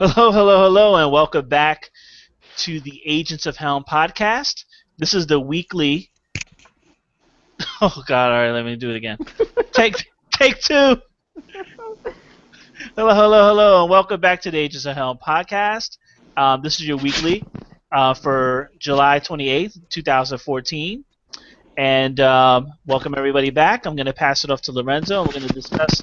Hello, hello, hello, and welcome back to the Agents of Helm podcast. This is the weekly. Oh God! All right, let me do it again. Take two. Hello, hello, hello, and welcome back to the Agents of Helm podcast. This is your weekly for July 28th, 2014, and welcome everybody back. I'm going to pass it off to Lorenzo, and we're going to discuss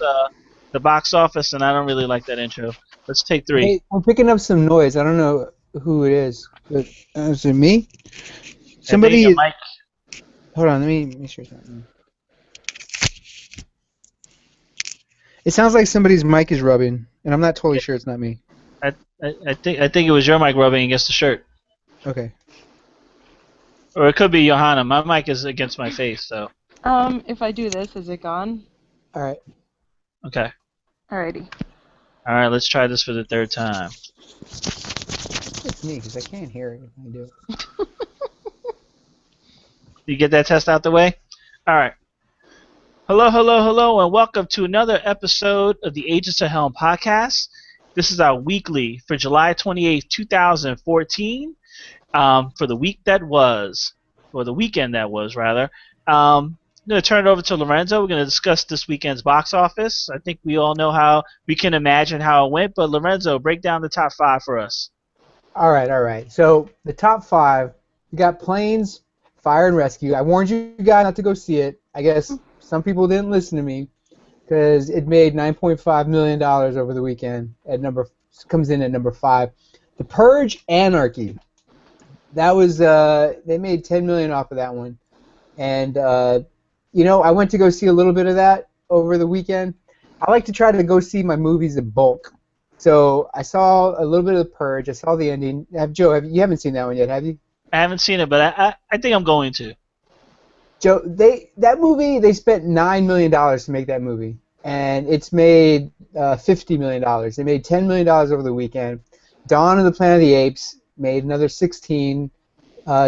the box office. And I don't really like that intro. Let's take three. Hey, I'm picking up some noise. I don't know who it is, but is it me? And then your Somebody. mic. Hold on, let me make sure it's not me. It sounds like somebody's mic is rubbing, and I'm not totally sure it's not me. I think it was your mic rubbing against the shirt. Okay. Or it could be Johanna. My mic is against my face, so. If I do this, is it gone? All right. Okay. Alrighty. All right, let's try this for the third time. It's me, because I can't hear it when I do it. You get that test out the way? All right. Hello, hello, hello, and welcome to another episode of the Agents of Helm podcast. This is our weekly for July 28th, 2014, for the week that was, or the weekend that was, rather. I'm going to turn it over to Lorenzo. We're going to discuss this weekend's box office. I think we all know how we can imagine how it went, but Lorenzo, break down the top five for us. All right. So the top five, you got Planes, Fire and Rescue. I warned you guys not to go see it. I guess some people didn't listen to me because it made $9.5 million over the weekend. Comes in at number 5. The Purge, Anarchy. That was they made $10 million off of that one, and I went to go see a little bit of that over the weekend. I like to try to go see my movies in bulk. So I saw a little bit of The Purge. I saw the ending. Joe, you haven't seen that one yet, have you? I haven't seen it, but I think I'm going to. Joe, that movie, they spent $9 million to make that movie, and it's made $50 million. They made $10 million over the weekend. Dawn of the Planet of the Apes made another 16,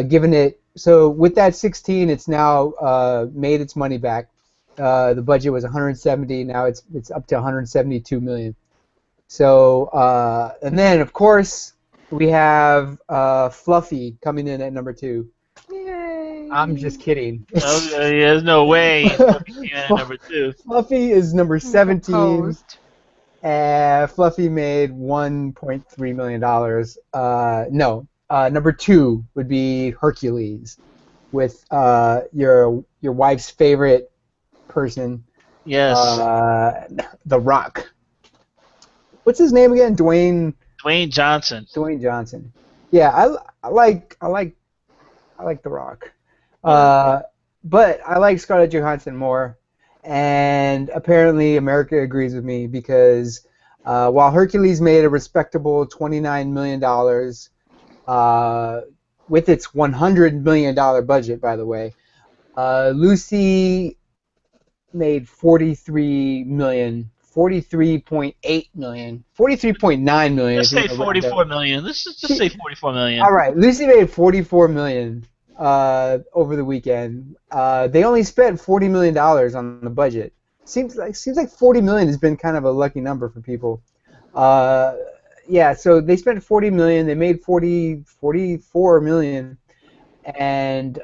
giving it. So with that 16, it's now made its money back. The budget was 170. Now it's up to 172 million. So and then of course we have Fluffy coming in at number 2. Yay! I'm just kidding. There's no way Fluffy came in at number 2. Fluffy is number 17. Proposed. Fluffy made $1.3 million. Number 2 would be Hercules, with your wife's favorite person. Yes. The Rock. What's his name again? Dwayne Johnson. Dwayne Johnson. Yeah, I like The Rock. But I like Scarlett Johansson more. And apparently America agrees with me because while Hercules made a respectable $29 million with its $100 million budget, by the way, Lucy made $43.8 million, $43.9 million. Let's say $44 million. Let's just say $44 million. All right, Lucy made $44 million over the weekend. They only spent $40 million on the budget. Seems like $40 million has been kind of a lucky number for people. Yeah, so they spent $40 million. They made $44 million, and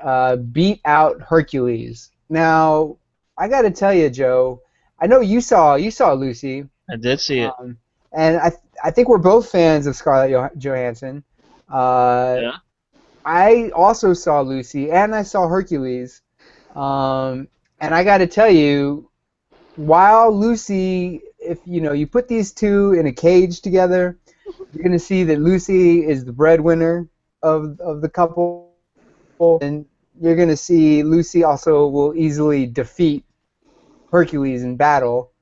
beat out Hercules. Now, I got to tell you, Joe, I know you saw Lucy. I did see it. And I think we're both fans of Scarlett Johansson. Yeah. I also saw Lucy, and I saw Hercules. And I got to tell you, while Lucy, if you put these two in a cage together, you're going to see that Lucy is the breadwinner of the couple, and you're going to see Lucy also will easily defeat Hercules in battle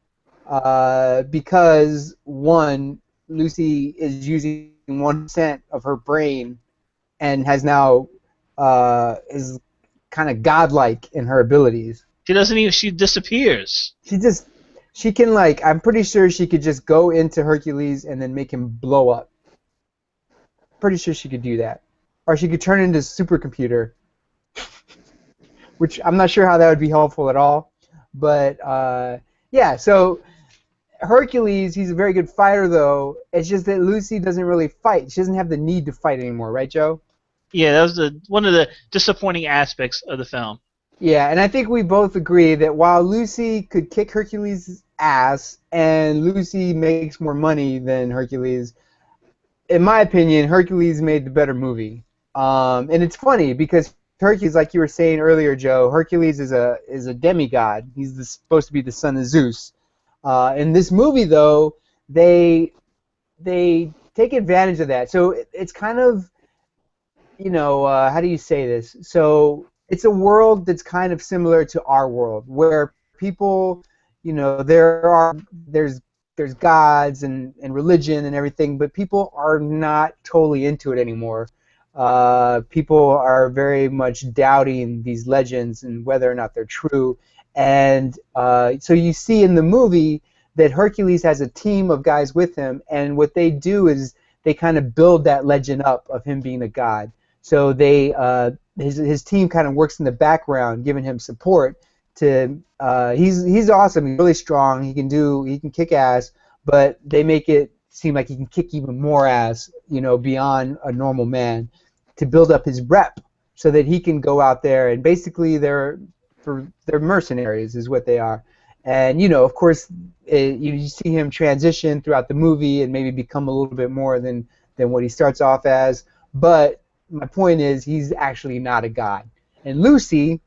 because, one, Lucy is using 1% of her brain and has now is kind of godlike in her abilities. She doesn't even. She disappears. She can, I'm pretty sure she could just go into Hercules and then make him blow up. Pretty sure she could do that. Or she could turn into a supercomputer, which I'm not sure how that would be helpful at all. But, yeah, so Hercules, he's a very good fighter, though. It's just that Lucy doesn't really fight. She doesn't have the need to fight anymore, right, Joe? Yeah, that was one of the disappointing aspects of the film. Yeah, and I think we both agree that while Lucy could kick Hercules' ass, and Lucy makes more money than Hercules, in my opinion, Hercules made the better movie. And it's funny because Hercules, like you were saying earlier, Joe, Hercules is a demigod. He's supposed to be the son of Zeus. In this movie, though, they take advantage of that. So it's kind of, how do you say this? So it's a world that's kind of similar to our world, where people, there's gods and religion and everything, but people are not totally into it anymore. People are very much doubting these legends and whether or not they're true. And so you see in the movie that Hercules has a team of guys with him, and what they do is they kind of build that legend up of him being a god. So his team kind of works in the background, giving him support. He's awesome. He's really strong. He can kick ass, but they make it seem like he can kick even more ass, beyond a normal man, to build up his rep, so that he can go out there and basically they're mercenaries is what they are. And of course, you see him transition throughout the movie and maybe become a little bit more than what he starts off as. But my point is, he's actually not a god. And Lucy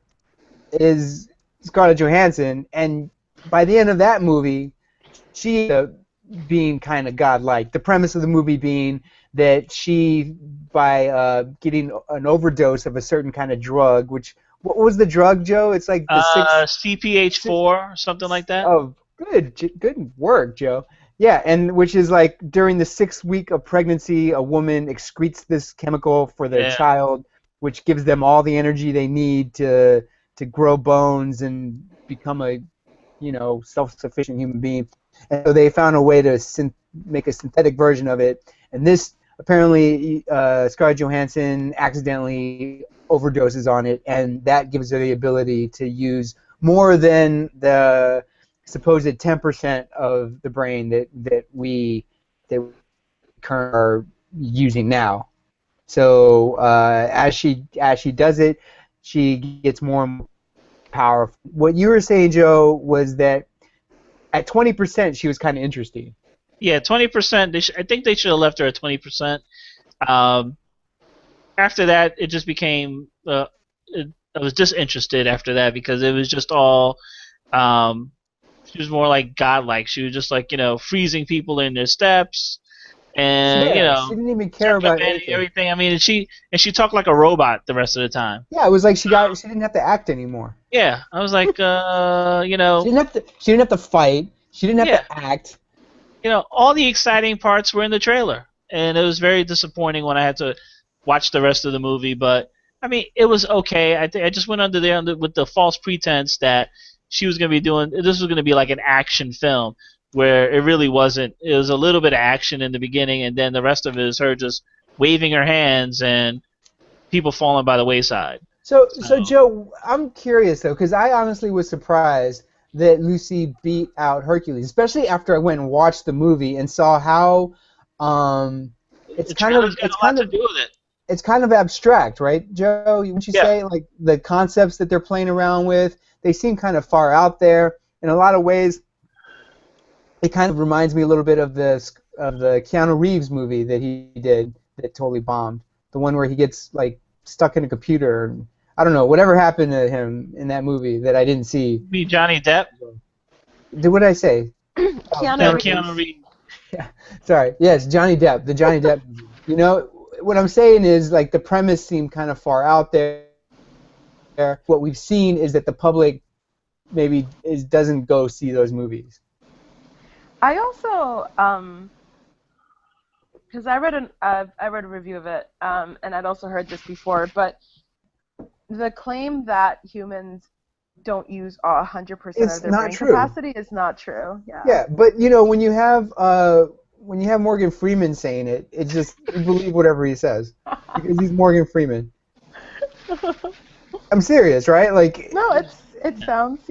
is Scarlett Johansson, and by the end of that movie, she being kind of godlike. The premise of the movie being that she, by getting an overdose of a certain kind of drug, what was the drug, Joe? It's like the CPH4 or something like that. Oh, good work, Joe. Yeah, and which is like during the 6th week of pregnancy, a woman excretes this chemical for their child, which gives them all the energy they need to grow bones and become a self-sufficient human being. And so they found a way to make a synthetic version of it. And this apparently Scarlett Johansson accidentally overdoses on it, and that gives her the ability to use more than the supposed 10% of the brain that we currently are using now. So as she does it, she gets more and more powerful. What you were saying, Joe, was that at 20% she was kind of interesting. Yeah, 20%. I think they should have left her at 20%. After that, it just became. I was disinterested after that because it was just all. She was more like godlike. She was just like freezing people in their steps, and she didn't even care about everything. I mean, and she talked like a robot the rest of the time. Yeah, it was like she didn't have to act anymore. Yeah, I was like, She didn't have to fight. She didn't have to act. All the exciting parts were in the trailer, and it was very disappointing when I had to watch the rest of the movie. But I mean, it was okay. I just went under there with the false pretense that she was going to be this was going to be like an action film, where it really wasn't. It was a little bit of action in the beginning, and then the rest of it is her just waving her hands and people falling by the wayside. So Joe, I'm curious though, because I honestly was surprised that Lucy beat out Hercules, especially after I went and watched the movie and saw how it's kind of abstract, right, Joe? Wouldn't you say, like, the concepts that they're playing around with, they seem kind of far out there in a lot of ways. It kind of reminds me a little bit of the Keanu Reeves movie that he did that totally bombed, the one where he gets like stuck in a computer. And, I don't know, whatever happened to him in that movie that I didn't see. Be Johnny Depp? What did I say? Keanu Reeves. Yeah, sorry. Yes, Johnny Depp. The Johnny Depp movie. What I'm saying is, like, the premise seemed kind of far out there. What we've seen is that the public maybe doesn't go see those movies. I also, because I read a review of it, and I'd also heard this before, but the claim that humans don't use 100% of their brain capacity is not true. Yeah. Yeah, but when you have Morgan Freeman saying it, it's just you believe whatever he says because he's Morgan Freeman. I'm serious, right? Like. No, it sounds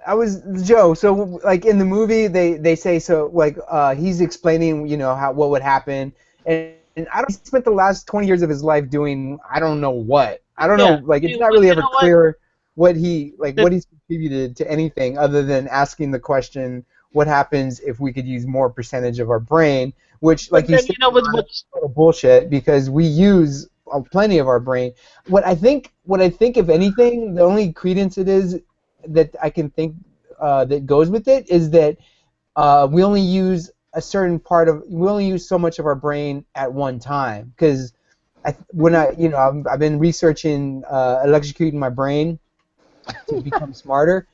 I was Joe. So like in the movie, they say so like he's explaining what would happen, and I don't. He spent the last 20 years of his life doing I don't know what. I don't know. Like it's not really ever clear what he's contributed to anything other than asking the question, what happens if we could use more percentage of our brain? Which, like you said, is total bullshit because we use plenty of our brain. What I think, if anything, the only credence it is that I can think that goes with it is that we only use we only use so much of our brain at one time. Because I've been researching electrocuting my brain to become smarter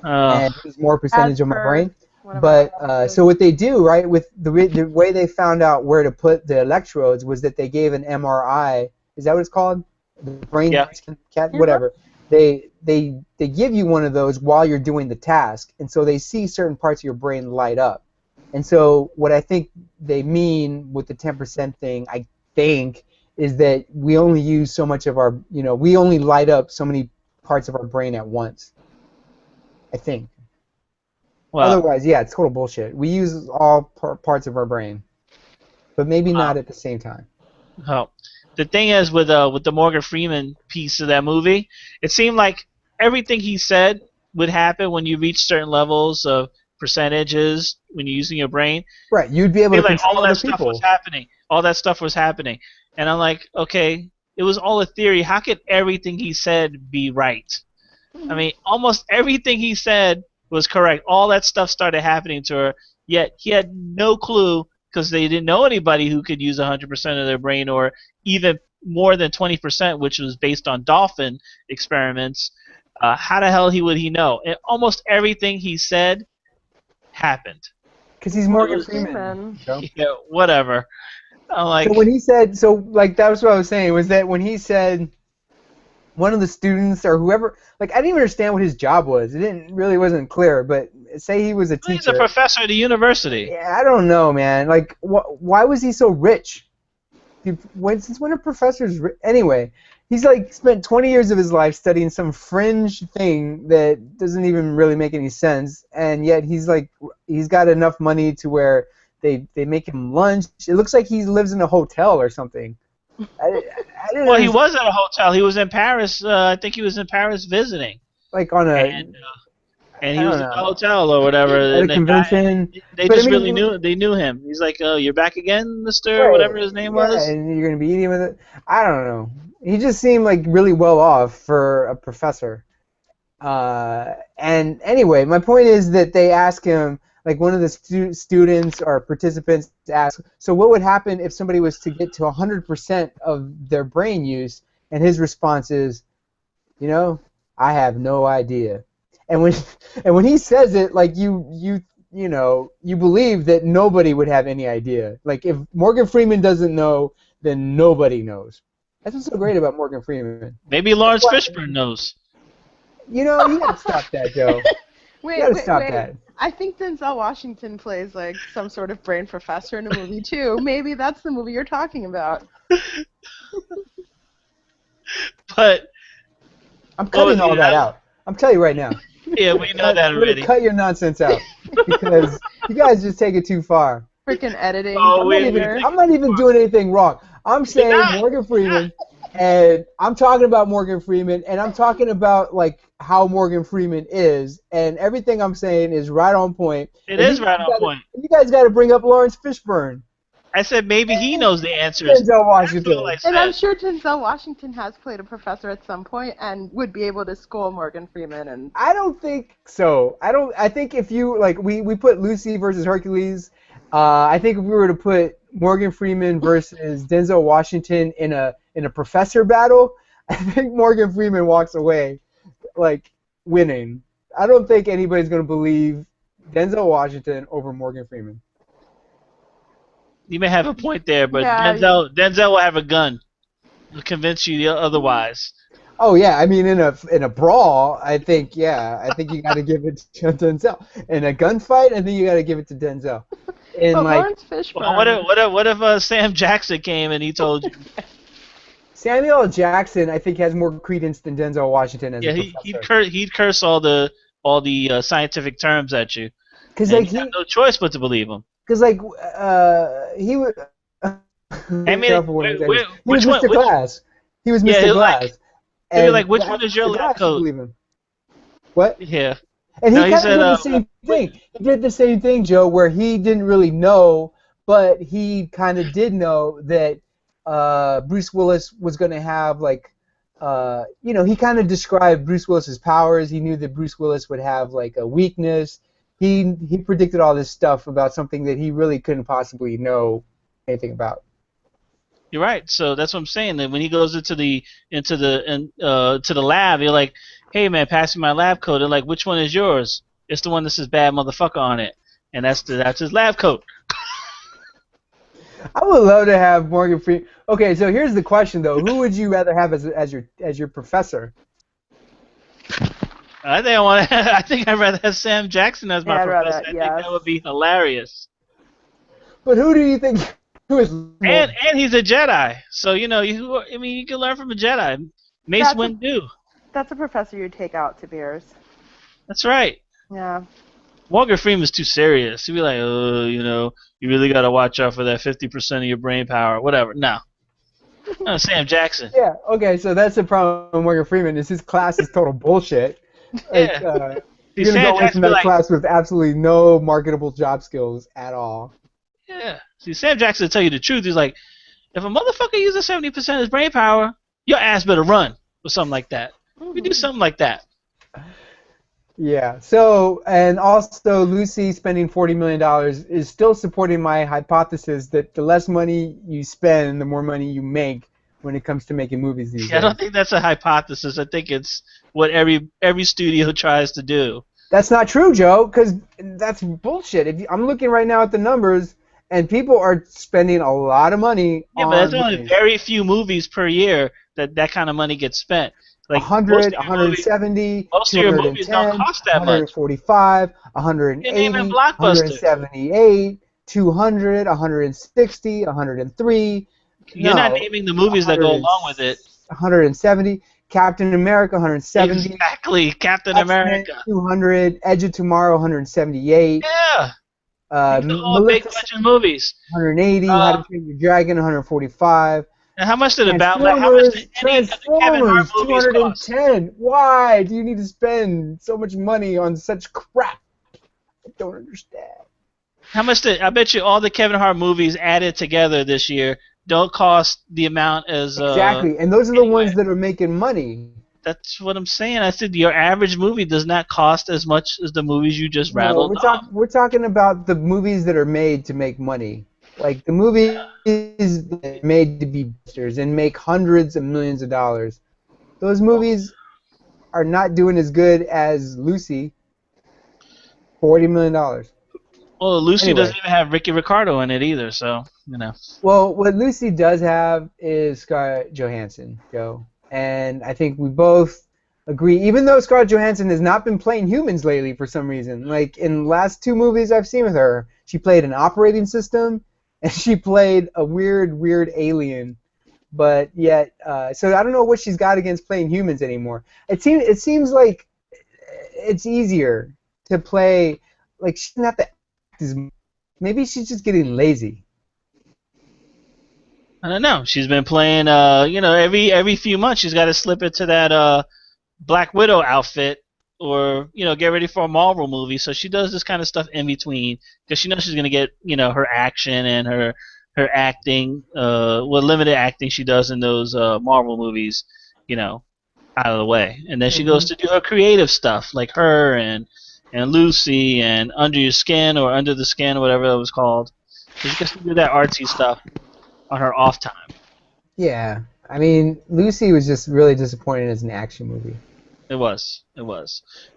and use more percentage of my brain. But so what they do, right, with the way they found out where to put the electrodes was that they gave an MRI. Is that what it's called? The brain cat, whatever. They give you one of those while you're doing the task, and so they see certain parts of your brain light up. And so what I think they mean with the 10% thing, I think, is that we only use so much of our, we only light up so many parts of our brain at once. I think. Well, otherwise, yeah, it's total bullshit. We use all parts of our brain, but maybe not at the same time. Oh, the thing is with the Morgan Freeman piece of that movie, it seemed like everything he said would happen when you reach certain levels of percentages when you're using your brain. Right, you'd be able to control other people. All that stuff was happening, and I'm like, okay, it was all a theory. How could everything he said be right? I mean, almost everything he said was correct. All that stuff started happening to her, yet he had no clue because they didn't know anybody who could use 100% of their brain or even more than 20%, which was based on dolphin experiments. How the hell would he know? And almost everything he said happened. Because he's Morgan Freeman. Yeah, whatever. I'm like, so when he said, that was what I was saying, was that when he said one of the students or whoever, I didn't even understand what his job was. It wasn't clear, but say he was a teacher. He's a professor at the university. Yeah, I don't know, man. Why was he so rich? Since when are professors rich? Anyway, he's spent 20 years of his life studying some fringe thing that doesn't even really make any sense, and yet he's got enough money to where they make him lunch. It looks like he lives in a hotel or something. Well, he was at a hotel. He was in Paris. I think he was in Paris visiting. On a. And he was at a hotel or whatever. At a convention. They knew him. He's like, oh, you're back again, Mister, right. Whatever his name was. And you're gonna be eating with it. I don't know. He just seemed really well off for a professor. And anyway, my point is that they ask him. One of the students or participants asked, so what would happen if somebody was to get to 100% of their brain use? And his response is, I have no idea. And when he says it, you believe that nobody would have any idea. If Morgan Freeman doesn't know, then nobody knows. That's what's so great about Morgan Freeman. Maybe Lawrence Fishburne knows. You gotta stop that, Joe. Wait. That. I think Denzel Washington plays some sort of brain professor in a movie too. Maybe that's the movie you're talking about. But I'm cutting all that out. I'm telling you right now. Yeah, we know that already. Cut your nonsense out because you guys just take it too far. Freaking editing. I'm not even doing anything wrong. I'm saying Morgan Freeman, and I'm talking about Morgan Freeman, and I'm talking about how Morgan Freeman is, and everything I'm saying is right on point. It is right on point. You guys got to bring up Lawrence Fishburne. I said maybe he knows the answers. Denzel Washington. And I'm sure Denzel Washington has played a professor at some point and would be able to school Morgan Freeman. And I don't think so. I think if you we put Lucy versus Hercules. I think if we were to put Morgan Freeman versus Denzel Washington in a professor battle, I think Morgan Freeman walks away winning. I don't think anybody's going to believe Denzel Washington over Morgan Freeman. You may have a point there, but Denzel will have a gun to convince you otherwise. Oh yeah, I mean in a brawl, I think you got to give it to Denzel. In a gunfight, I think you got to give it to Denzel. Lawrence Fishburne. What if Sam Jackson came and he told you? Samuel L. Jackson, I think, has more credence than Denzel Washington as a professor. He'd curse all the all the scientific terms at you. Because like you have no choice but to believe him. Because he was. I mean, he was Mr. Glass. He was Mr. Glass. He was like, which one is your lab coat? Believe him. What? Yeah. And he kind of did the same thing. He did the same thing, Joe, where he didn't really know, but he kind of did know that Bruce Willis was going to have, like, he kind of described Bruce Willis's powers. He knew that Bruce Willis would have, like, a weakness. He predicted all this stuff about something that he really couldn't possibly know anything about. You're right. So that's what I'm saying. That when he goes into the lab, you're like, "Hey man, pass me my lab coat." They're like, "Which one is yours?" It's the one that says "bad motherfucker" on it, and that's his lab coat. I would love to have Morgan Freeman. Okay, so here's the question though: who would you rather have as your professor? I think I'd rather have Sam Jackson as my professor. I think that would be hilarious. But who do you think? And he's a Jedi, so you can learn from a Jedi. Mace Windu. That's a professor you'd take out to beers. That's right. Yeah. Morgan Freeman's too serious. He'd be like, you really got to watch out for that 50% of your brain power, whatever. No, Sam Jackson. Yeah. Okay, so that's the problem with Morgan Freeman is his class is total bullshit. Like, you're gonna go away from that class with absolutely no marketable job skills at all. Yeah. See, Sam Jackson will tell you the truth. He's like, if a motherfucker uses 70% of his brain power, your ass better run or something like that. We do something like that. Yeah. So, and also Lucy spending $40 million is still supporting my hypothesis that the less money you spend, the more money you make when it comes to making movies these days. I don't think that's a hypothesis. I think it's what every studio tries to do. That's not true, Joe, because that's bullshit. I'm looking right now at the numbers. And people are spending a lot of money on but there's only very few movies per year that kind of money gets spent. Like 100, 170, most of your movies don't cost that much. 145, 180, 178, 200, 160, 103. You're not naming the movies that go along with it. 170. Captain America, 170. Exactly, Captain America. 200. Edge of Tomorrow, 178. Yeah. All big budget movies. 180. How to Train Your Dragon, 145. And how much did Transformers, 210. Why do you need to spend so much money on such crap? I don't understand. How much I bet you all the Kevin Hart movies added together this year don't cost the amount as exactly, and those are the ones that are making money. That's what I'm saying. I said your average movie does not cost as much as the movies you just rattled off. We're talking about the movies that are made to make money. Like the movies that are made to be busters and make hundreds of millions of dollars. Those movies are not doing as good as Lucy. $40 million. Well, Lucy doesn't even have Ricky Ricardo in it either, so, Well, what Lucy does have is Scarlett Johansson, Joe. And I think we both agree, even though Scarlett Johansson has not been playing humans lately for some reason. Like, in the last 2 movies I've seen with her, she played an operating system, and she played a weird alien. But yet, so I don't know what she's got against playing humans anymore. It seems like it's easier to play, like, she doesn't have to act as much. Maybe she's just getting lazy. I don't know. She's been playing, every few months she's got to slip into that Black Widow outfit or, get ready for a Marvel movie. So she does this kind of stuff in between because she knows she's going to get, her action and her acting, limited acting she does in those Marvel movies, out of the way. And then she goes to do her creative stuff like her and Lucy and Under Your Skin or Under the Skin or whatever it was called. She gets to do that artsy stuff on her off time. Yeah. I mean, Lucy was just really disappointing as an action movie. It was.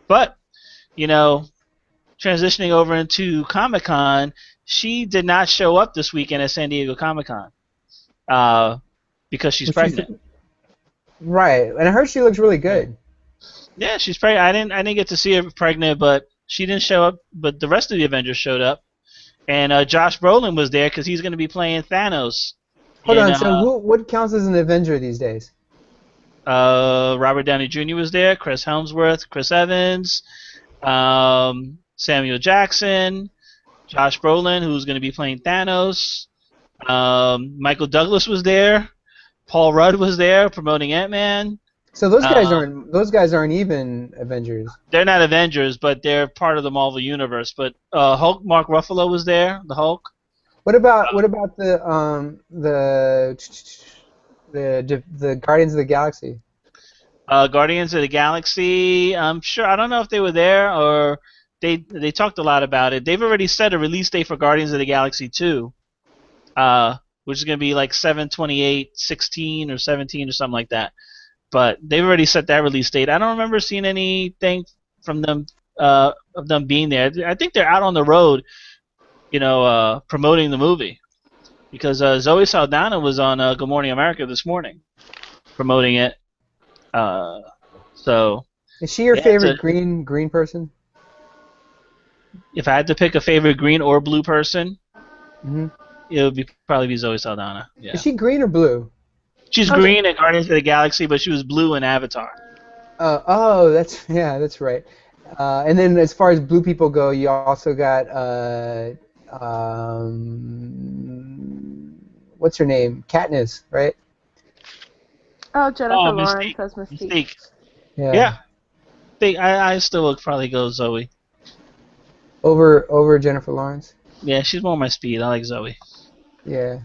But, transitioning over into Comic-Con, she did not show up this weekend at San Diego Comic-Con because she's pregnant. Right. And I heard she looks really good. Yeah, she's pregnant. I didn't get to see her pregnant, but she didn't show up. But the rest of the Avengers showed up. And Josh Brolin was there because he's going to be playing Thanos. Hold on, so what counts as an Avenger these days? Robert Downey Jr. was there, Chris Hemsworth, Chris Evans, Samuel Jackson, Josh Brolin, who's going to be playing Thanos. Michael Douglas was there. Paul Rudd was there promoting Ant-Man. So those guys aren't even Avengers. They're not Avengers, but they're part of the Marvel universe. But Hulk, Mark Ruffalo was there. The Hulk. What about the Guardians of the Galaxy? Guardians of the Galaxy. I'm sure. I don't know if they were there or they talked a lot about it. They've already set a release date for Guardians of the Galaxy 2, which is going to be like 7/28/16 or 17 or something like that. But they've already set that release date. I don't remember seeing anything from them of them being there. I think they're out on the road, promoting the movie, because Zoe Saldana was on Good Morning America this morning, promoting it. So. Is she your favorite green person? If I had to pick a favorite green or blue person, mm-hmm. It would probably be Zoe Saldana. Yeah. Is she green or blue? She's green in Guardians of the Galaxy, but she was blue in Avatar. That's right. And then as far as blue people go, you also got what's her name? Katniss, right? Oh, Jennifer Lawrence as Mystique. Yeah. I still would probably go Zoe. Over Jennifer Lawrence? Yeah, she's more my speed. I like Zoe. Yeah,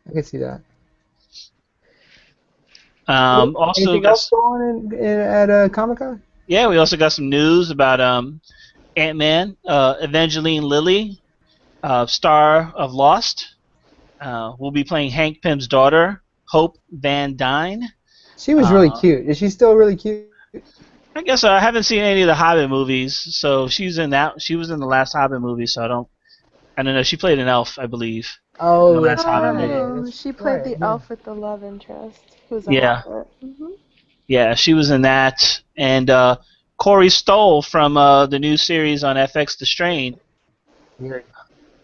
I can see that. Also, anything else going at Comic-Con? Yeah, we also got some news about Ant-Man. Evangeline Lilly, star of Lost, will be playing Hank Pym's daughter, Hope Van Dyne. She was really cute. Is she still really cute? I guess I haven't seen any of the Hobbit movies, so she's in that. She was in the last Hobbit movie, so I don't know. She played an elf, I believe. Oh, that's right. She played the elf with the love interest. Who's a Hobbit. Mm-hmm. Yeah, she was in that, and Corey Stoll from the new series on FX, The Strain. Weird.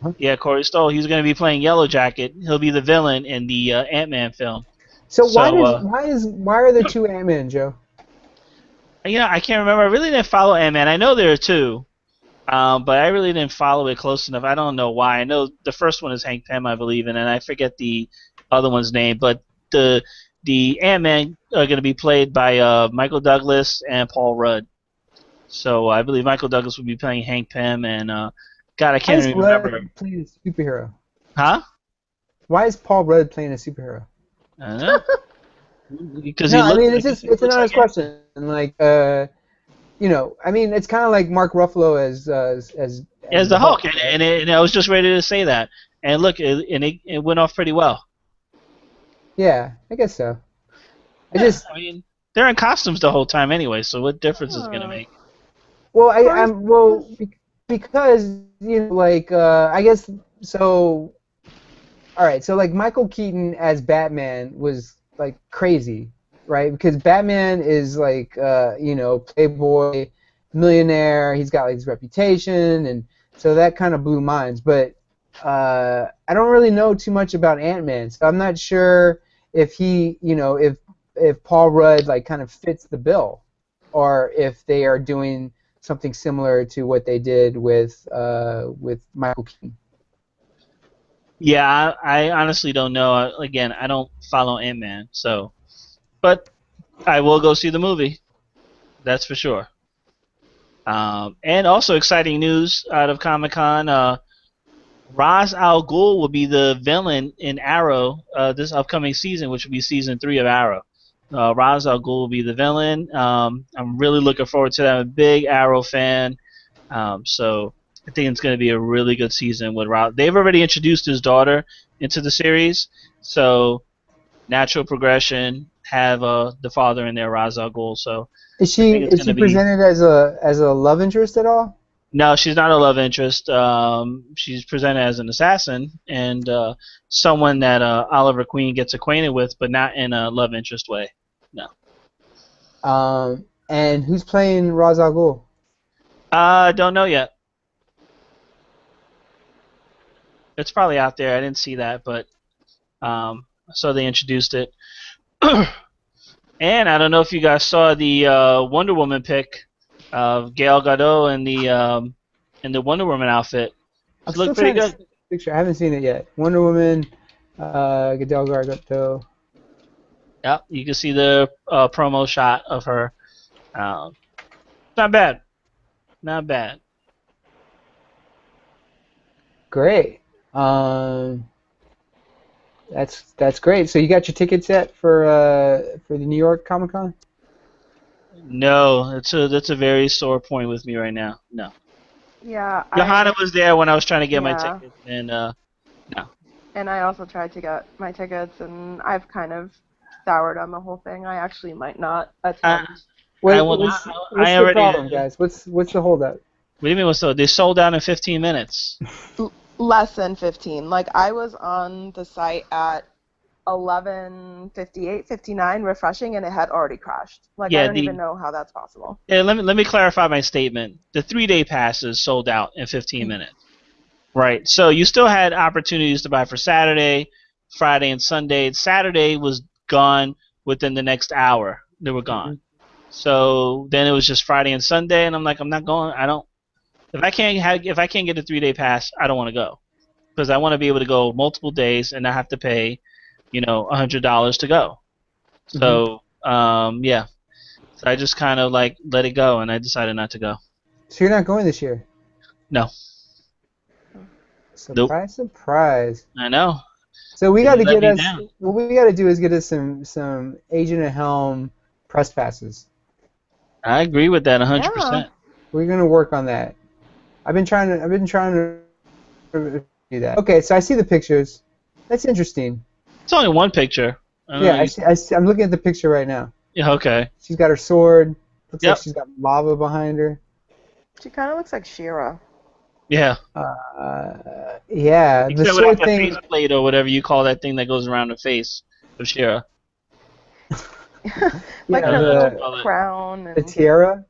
Huh? Yeah, Corey Stoll. He's going to be playing Yellow Jacket. He'll be the villain in the Ant-Man film. So why are there two Ant-Man, Joe? I can't remember. I really didn't follow Ant-Man. I know there are two, but I really didn't follow it close enough. I don't know why. I know the first one is Hank Pym, I believe, and I forget the other one's name. But the Ant-Man are going to be played by Michael Douglas and Paul Rudd. So I believe Michael Douglas will be playing Hank Pym, and God, I can't even remember. Why is Rudd playing a superhero? Huh? Why is Paul Rudd playing a superhero? I don't know. Because it's an honest question. Like, I mean, it's kind of like Mark Ruffalo as the Hulk, and I was just ready to say that. And look, it went off pretty well. Yeah, I guess so. I mean, they're in costumes the whole time anyway, so what difference is it gonna make? Well, because I guess so. All right, so like Michael Keaton as Batman was like crazy, right? Because Batman is like playboy, millionaire. He's got like his reputation, and so that kind of blew minds. But I don't really know too much about Ant-Man, so I'm not sure if he, if Paul Rudd like kind of fits the bill, or if they are doing something similar to what they did with Michael Keaton. Yeah, I honestly don't know. Again, I don't follow Ant-Man, but I will go see the movie. That's for sure. And also exciting news out of Comic-Con. Ra's al Ghul will be the villain in Arrow this upcoming season, which will be season 3 of Arrow. Ra's al Ghul will be the villain. I'm really looking forward to that. I'm a big Arrow fan, so I think it's going to be a really good season with Ra's. They've already introduced his daughter into the series, so natural progression. Have the father in there, Ra's al Ghul. So is she presented as a love interest at all? No, she's not a love interest. She's presented as an assassin and someone that Oliver Queen gets acquainted with, but not in a love interest way. No. And who's playing Ra's al Ghul? Don't know yet. It's probably out there. I didn't see that, but so they introduced it. And I don't know if you guys saw the Wonder Woman pic Gal Gadot in the Wonder Woman outfit. I'm She looked still pretty trying to good. see the picture. I haven't seen it yet. Wonder Woman, Gal Gadot. Yep, you can see the promo shot of her. Not bad. Not bad. Great. That's great. So you got your tickets yet for the New York Comic Con? No, that's a very sore point with me right now. No. Yeah. Johanna was there when I was trying to get my tickets, and no. And I also tried to get my tickets, and I've kind of soured on the whole thing. I actually might not attend. What's the problem, guys? What's the holdup? What do you mean? What's so? They sold out in 15 minutes. Less than 15. Like, I was on the site at 11:58, 59, refreshing, and it had already crashed. Like, yeah, I don't even know how that's possible. Yeah, let me clarify my statement. The 3-day passes sold out in 15 minutes. Right. So you still had opportunities to buy for Saturday, Friday, and Sunday. Saturday was gone within the next hour. They were gone. Mm-hmm. So then it was just Friday and Sunday, and I'm like, I'm not going. I don't. If I can't get a 3-day pass, I don't want to go, because I want to be able to go multiple days and not have to pay, $100 to go. So yeah. So I just kind of like let it go, and I decided not to go. So you're not going this year? No. Surprise, surprise. I know. So we got to get us. What we got to do is get us some Agent of Helm press passes. I agree with that 100%. We're gonna work on that. I've been trying to do that. Okay, so I see the pictures. That's interesting. It's only one picture. I see, I'm looking at the picture right now. Yeah. Okay. She's got her sword. Looks like she's got lava behind her. She kind of looks like She-Ra. Yeah. Yeah. Except the sword thing. Face plate or whatever you call that thing that goes around the face of She-Ra. Like her little crown. The tiara?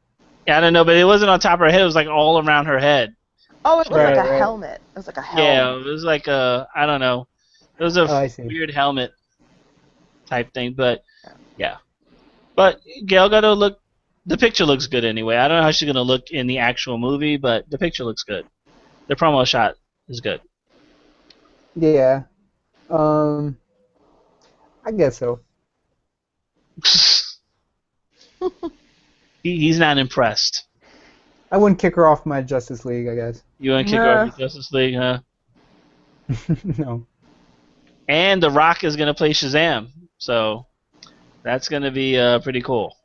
Yeah, I don't know, but it wasn't on top of her head. It was like all around her head. Oh, it was like a helmet. It was like a helmet. Yeah, it was like a, I don't know. It was a weird helmet type thing, but yeah. But Gal Gadot the picture looks good anyway. I don't know how she's going to look in the actual movie, but the picture looks good. The promo shot is good. Yeah. I guess so. He's not impressed. I wouldn't kick her off my Justice League, I guess. You wouldn't kick her off your Justice League, huh? No. And The Rock is going to play Shazam, so that's going to be pretty cool.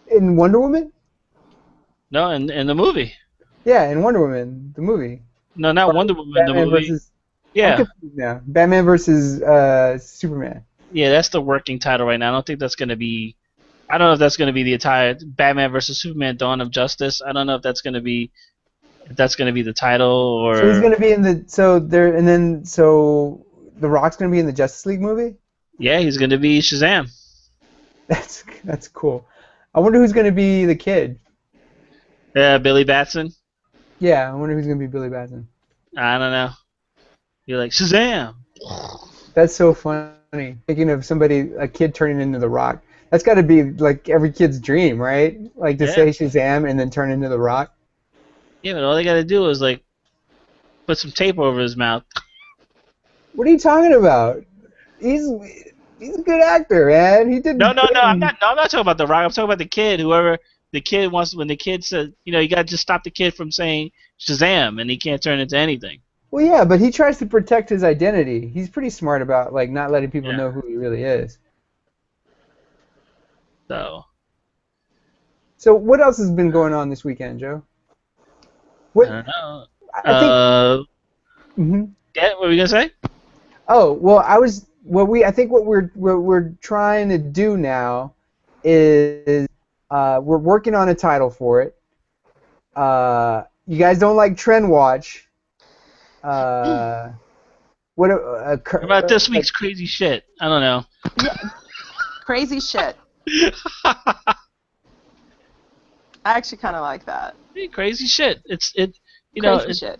In Wonder Woman? No, in the movie. Yeah, in Wonder Woman, the movie. No, not Wonder Woman, Batman the movie. Batman versus Superman. Yeah, that's the working title right now. I don't think that's going to be... I don't know if that's going to be the entire Batman versus Superman: Dawn of Justice. I don't know if that's going to be the title or. So he's going to be in the so The Rock's going to be in the Justice League movie. Yeah, he's going to be Shazam. That's cool. I wonder who's going to be the kid. Billy Batson. Yeah, I wonder who's going to be Billy Batson. I don't know. You're like Shazam. That's so funny. Thinking of a kid turning into The Rock. That's got to be like every kid's dream, right? Like to say Shazam and then turn into The Rock. Yeah, but all they got to do is like put some tape over his mouth. What are you talking about? He's a good actor, man. He did. No. I'm not talking about The Rock. I'm talking about the kid. Whoever the kid wants. When the kid says, you got to just stop the kid from saying Shazam, and he can't turn into anything. Well, yeah, but he tries to protect his identity. He's pretty smart about like not letting people know who he really is. So what else has been going on this weekend, Joe? I don't know. I think. Yeah, what were you gonna say? Oh well, I think what we're trying to do now is we're working on a title for it. You guys don't like Trend Watch. What about this week's crazy shit? I don't know. Crazy shit. I actually kind of like that. Hey, crazy shit. Crazy shit.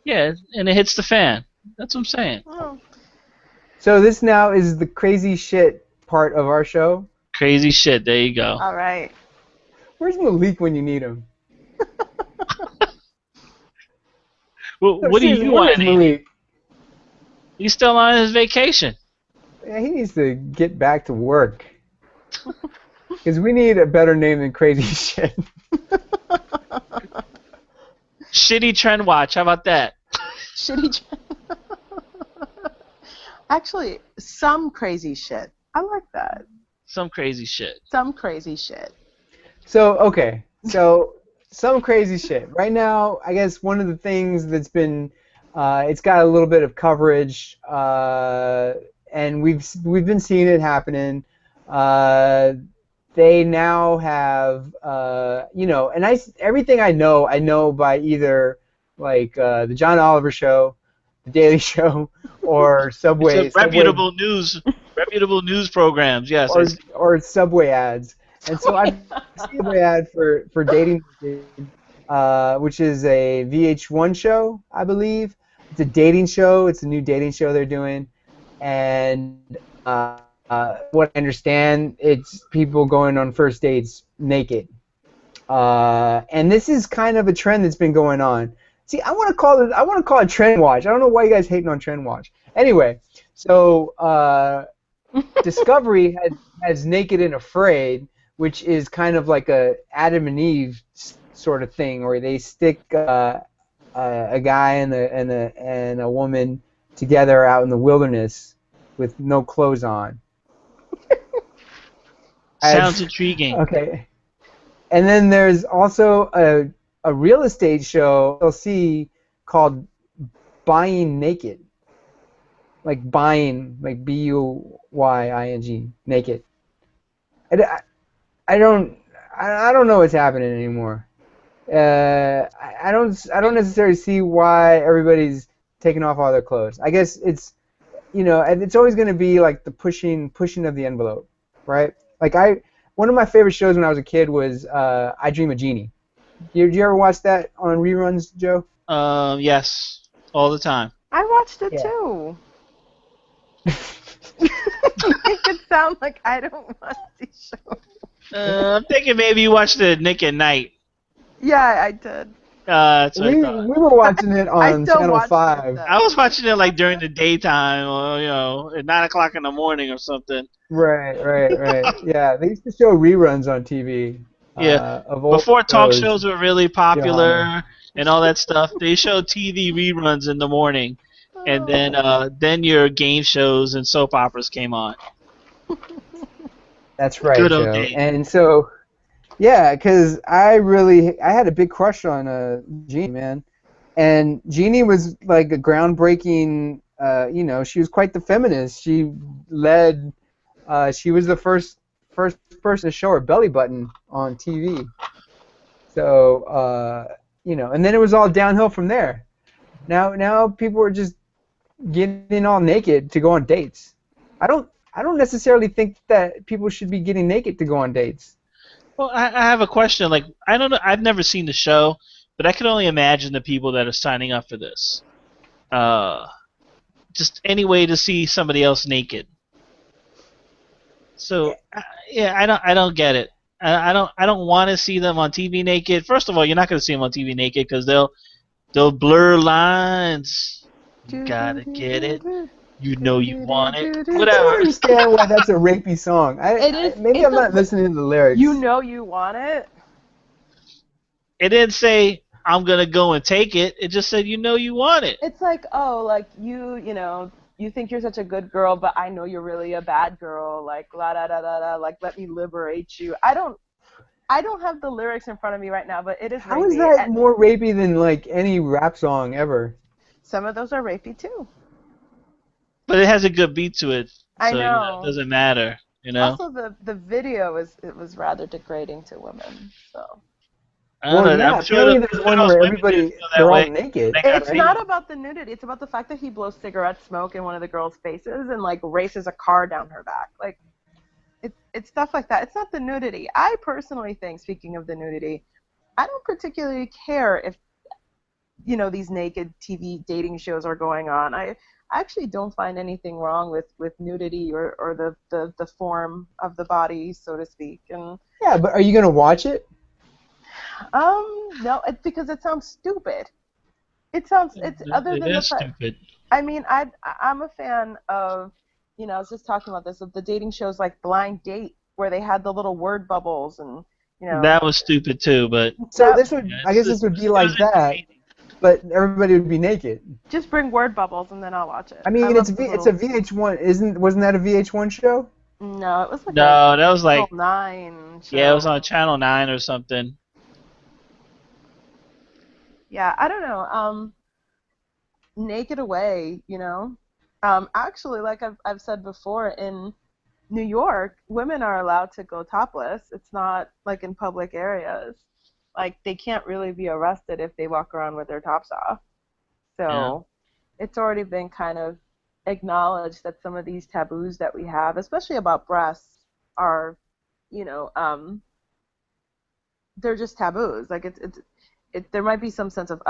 Yeah, and it hits the fan. That's what I'm saying. Oh. So this now is the crazy shit part of our show. Crazy shit. There you go. All right. Where's Malik when you need him? Well, what do you want, Malik? He's still on his vacation. Yeah, he needs to get back to work. Because we need a better name than Crazy Shit. Shitty Trend Watch. How about that? Shitty Trend. Actually, some crazy shit. I like that. Some crazy shit. Some crazy shit. So, okay. So, some crazy shit. Right now, I guess one of the things that's been, it's got a little bit of coverage, and we've been seeing it happening. They now have, and everything I know by either like the John Oliver Show, the Daily Show, or Subway. It's reputable news programs. Yes. Or Subway ads. And so I've seen a Subway ad for Dating, which is a VH1 show, I believe. It's a dating show. It's a new dating show they're doing, and what I understand, it's people going on first dates naked. And this is kind of a trend that's been going on. See, I want to call it Trend Watch. I don't know why you guys hating on Trend Watch. Anyway, so Discovery has Naked and Afraid, which is kind of like a Adam and Eve sort of thing, where they stick a guy and a woman together out in the wilderness with no clothes on. Sounds intriguing. Okay. And then there's also a real estate show you'll see called Buying Naked. Like buying, like BUYING, naked. I don't know what's happening anymore. I don't necessarily see why everybody's taking off all their clothes. I guess it's, and it's always going to be like the pushing of the envelope, right? Like one of my favorite shows when I was a kid was I Dream of Jeannie. Did you ever watch that on reruns, Joe? Yes, all the time. I watched it too. Make it sound like I don't watch these shows. I'm thinking maybe you watched the Nick at Night. Yeah, I did. That's what we were watching it on Channel 5. I was watching it like during the daytime, or at 9 o'clock in the morning or something. Right. Yeah, they used to show reruns on TV. Yeah, of old before talk shows. shows were really popular and all that stuff, they showed TV reruns in the morning, and then your game shows and soap operas came on. That's right, Joe. And so, yeah, because I had a big crush on Jeannie, man. And Jeannie was like a groundbreaking, she was quite the feminist. She led, she was the first person to show her belly button on TV. So, and then it was all downhill from there. Now people are just getting all naked to go on dates. I don't necessarily think that people should be getting naked to go on dates. Well, I have a question. Like, I don't know. I've never seen the show, but I can only imagine the people that are signing up for this. Just any way to see somebody else naked. So, I don't get it. I don't want to see them on TV naked. First of all, you're not going to see them on TV naked because they'll blur lines. You gotta get it. You know you want it. Whatever. I don't understand why that's a rapey song. Maybe I'm not listening to the lyrics. You know you want it? It didn't say, I'm going to go and take it. It just said, you know you want it. It's like, you think you're such a good girl, but I know you're really a bad girl. Like, la da da da da. Like, let me liberate you. I don't have the lyrics in front of me right now, but it is rapey. How is that more rapey than, like, any rap song ever? Some of those are rapey, too. But it has a good beat to it, so I know. It doesn't matter, Also, the video was rather degrading to women, so. I'm sure there's one where they're all naked. It's not about the nudity. It's about the fact that he blows cigarette smoke in one of the girls' faces and like races a car down her back. Like, it's stuff like that. It's not the nudity. I personally think, speaking of the nudity, I don't particularly care if these naked TV dating shows are going on. I actually don't find anything wrong with nudity or the form of the body, so to speak. And yeah, but are you gonna watch it? No, because it sounds stupid. It's other It than the is fact. stupid. I mean, I'm a fan of, I was just talking about this, of the dating shows like Blind Date, where they had the little word bubbles and, That was stupid too, but So that, this would, yeah, I guess this would be it was like that, entertaining. but everybody would be naked. just bring word bubbles and then I'll watch it. I I mean, love it's a VH1, wasn't that a VH1 show? No, it was like a No, that was Channel like 9 yeah, it was show. on Channel 9 or something. Yeah, I don't know. Naked Away, actually, like I've said before, in New York, women are allowed to go topless. It's not like in public areas. Like they can't really be arrested if they walk around with their tops off. Yeah. So it's already been kind of acknowledged that some of these taboos that we have, especially about breasts, are, you know, um, they're just taboos. Like there might be some sense of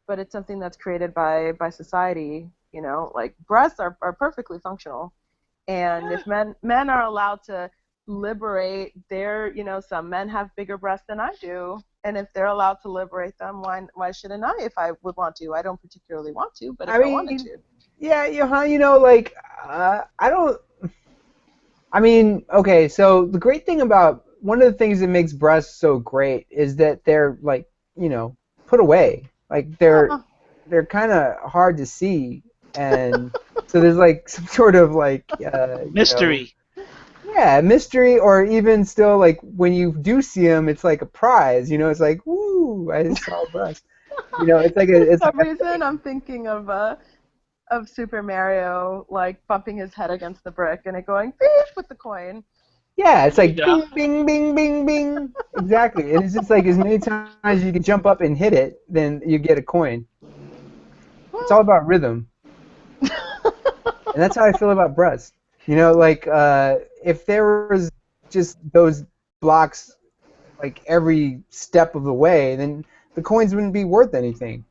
but it's something that's created by society. Like breasts are perfectly functional, and if men are allowed to liberate some men have bigger breasts than I do, and if they're allowed to liberate them, why shouldn't I if I would want to? I don't particularly want to, but if I wanted to. Yeah, Johan, like, I don't. I mean, okay, so the great thing about one of the things that makes breasts so great is that they're like, put away. Like they're kind of hard to see, and so there's like some sort of like Mystery. Yeah, mystery, or even still like when you do see them, it's like a prize. It's like, woo, I just saw a breast. It's like For it's some like reason, I'm thinking of Super Mario like bumping his head against the brick and it going beep with the coin. Yeah, it's like Yeah. bing, bing, bing, bing, bing. Exactly. And it's just like as many times as you can jump up and hit it, then you get a coin. It's all about rhythm. And that's how I feel about breasts. Like if there was just those blocks like every step of the way, then the coins wouldn't be worth anything.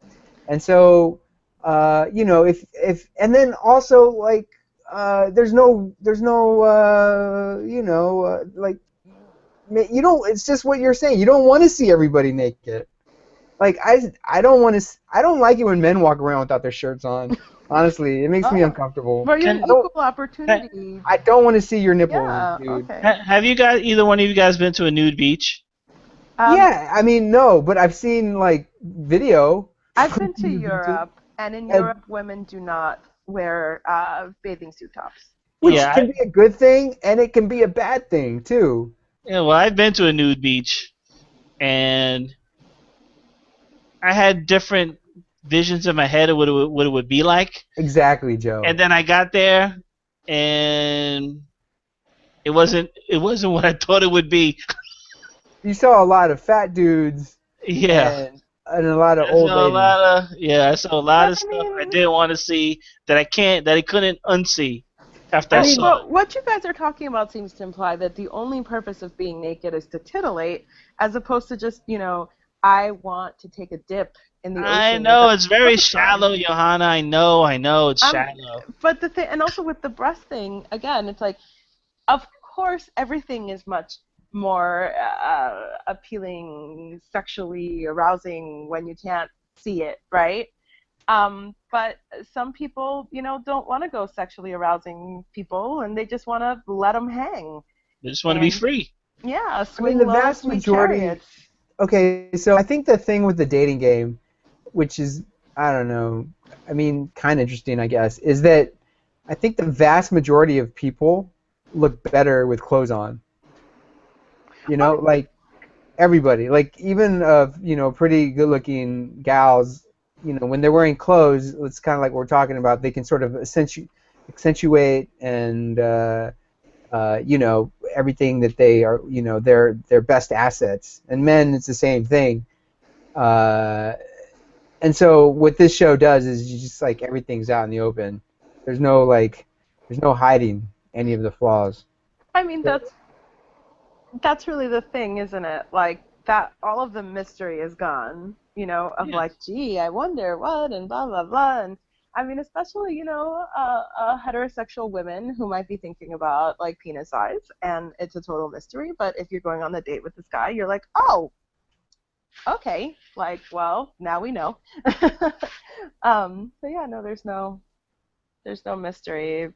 And so, if and then also like there's no like you don't. It's just what you're saying. You don't want to see everybody naked. Like I don't want to. I don't like it when men walk around without their shirts on. Honestly, it makes me uncomfortable. Well, you're an equal opportunity. I don't want to see your nipples, Yeah, dude. okay. Have you guys, either one of you guys, been to a nude beach? Yeah, I mean no, but I've seen like video. I've been to Europe, and in Europe, women do not wear bathing suit tops. Which can be a good thing, and it can be a bad thing too. Yeah, well, I've been to a nude beach, and I had different visions in my head of what it would be like. Exactly, Joe. And then I got there, and it wasn't what I thought it would be. You saw a lot of fat dudes. Yeah. And a lot of old ladies. I saw a lot of stuff I didn't want to see that I couldn't unsee after I saw it. What you guys are talking about seems to imply that the only purpose of being naked is to titillate, as opposed to just, I want to take a dip in the ocean. I know, it's very shallow, Johanna. I know, it's shallow. But the thing, and also with the breast thing, again, it's like, of course, everything is much more appealing, sexually arousing when you can't see it, right? But some people, don't want to go sexually arousing people, and they just want to let them hang. They just want to be free. Yeah, the vast majority. Okay, so I think the thing with the dating game, which is, I don't know, I mean, kind of interesting, I guess, is that I think the vast majority of people look better with clothes on. Like everybody, like even pretty good-looking gals, when they're wearing clothes, it's kind of like what we're talking about. They can sort of accentuate and everything that they are, their best assets. And men, it's the same thing. And so what this show does is you just like everything's out in the open. There's no hiding any of the flaws. I mean, that's really the thing, isn't it? Like that, all of the mystery is gone. Like, gee, I wonder what, and blah blah blah, and I mean, especially heterosexual women who might be thinking about like penis size, and it's a total mystery. But if you're going on the date with this guy, you're like, oh, okay, like, well, now we know. So yeah, no, there's no mystery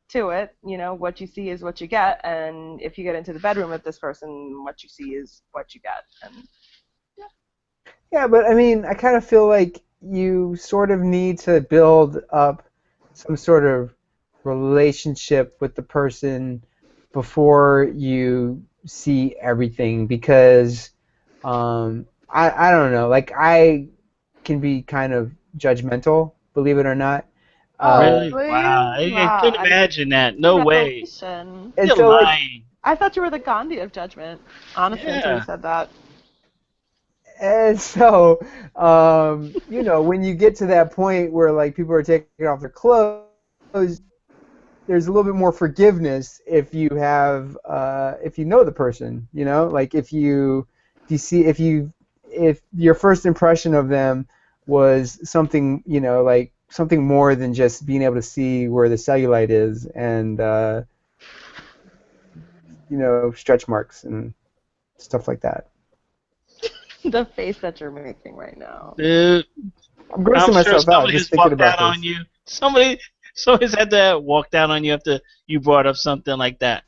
to it. You know, what you see is what you get, and if you get into the bedroom with this person, what you see is what you get. And Yeah, but I mean, I kind of feel like you sort of need to build up some sort of relationship with the person before you see everything because I don't know, like I can be kind of judgmental, believe it or not. oh, Uh, Really? Wow. please, I couldn't imagine that. it's a No way. revelation. and You're so like lying. I thought you were the Gandhi of judgment, honestly, until you Yeah. said that. And so, you know, when you get to that point where like people are taking off their clothes, there's a little bit more forgiveness if you know the person, you know, like if your first impression of them was something, you know, like something more than just being able to see where the cellulite is and you know, stretch marks and stuff like that. The face that you're making right now. Dude, I'm I'm grossing sure myself out somebody just has thinking walked about out on this. you. Somebody's had to walk down on you after you brought up something like that.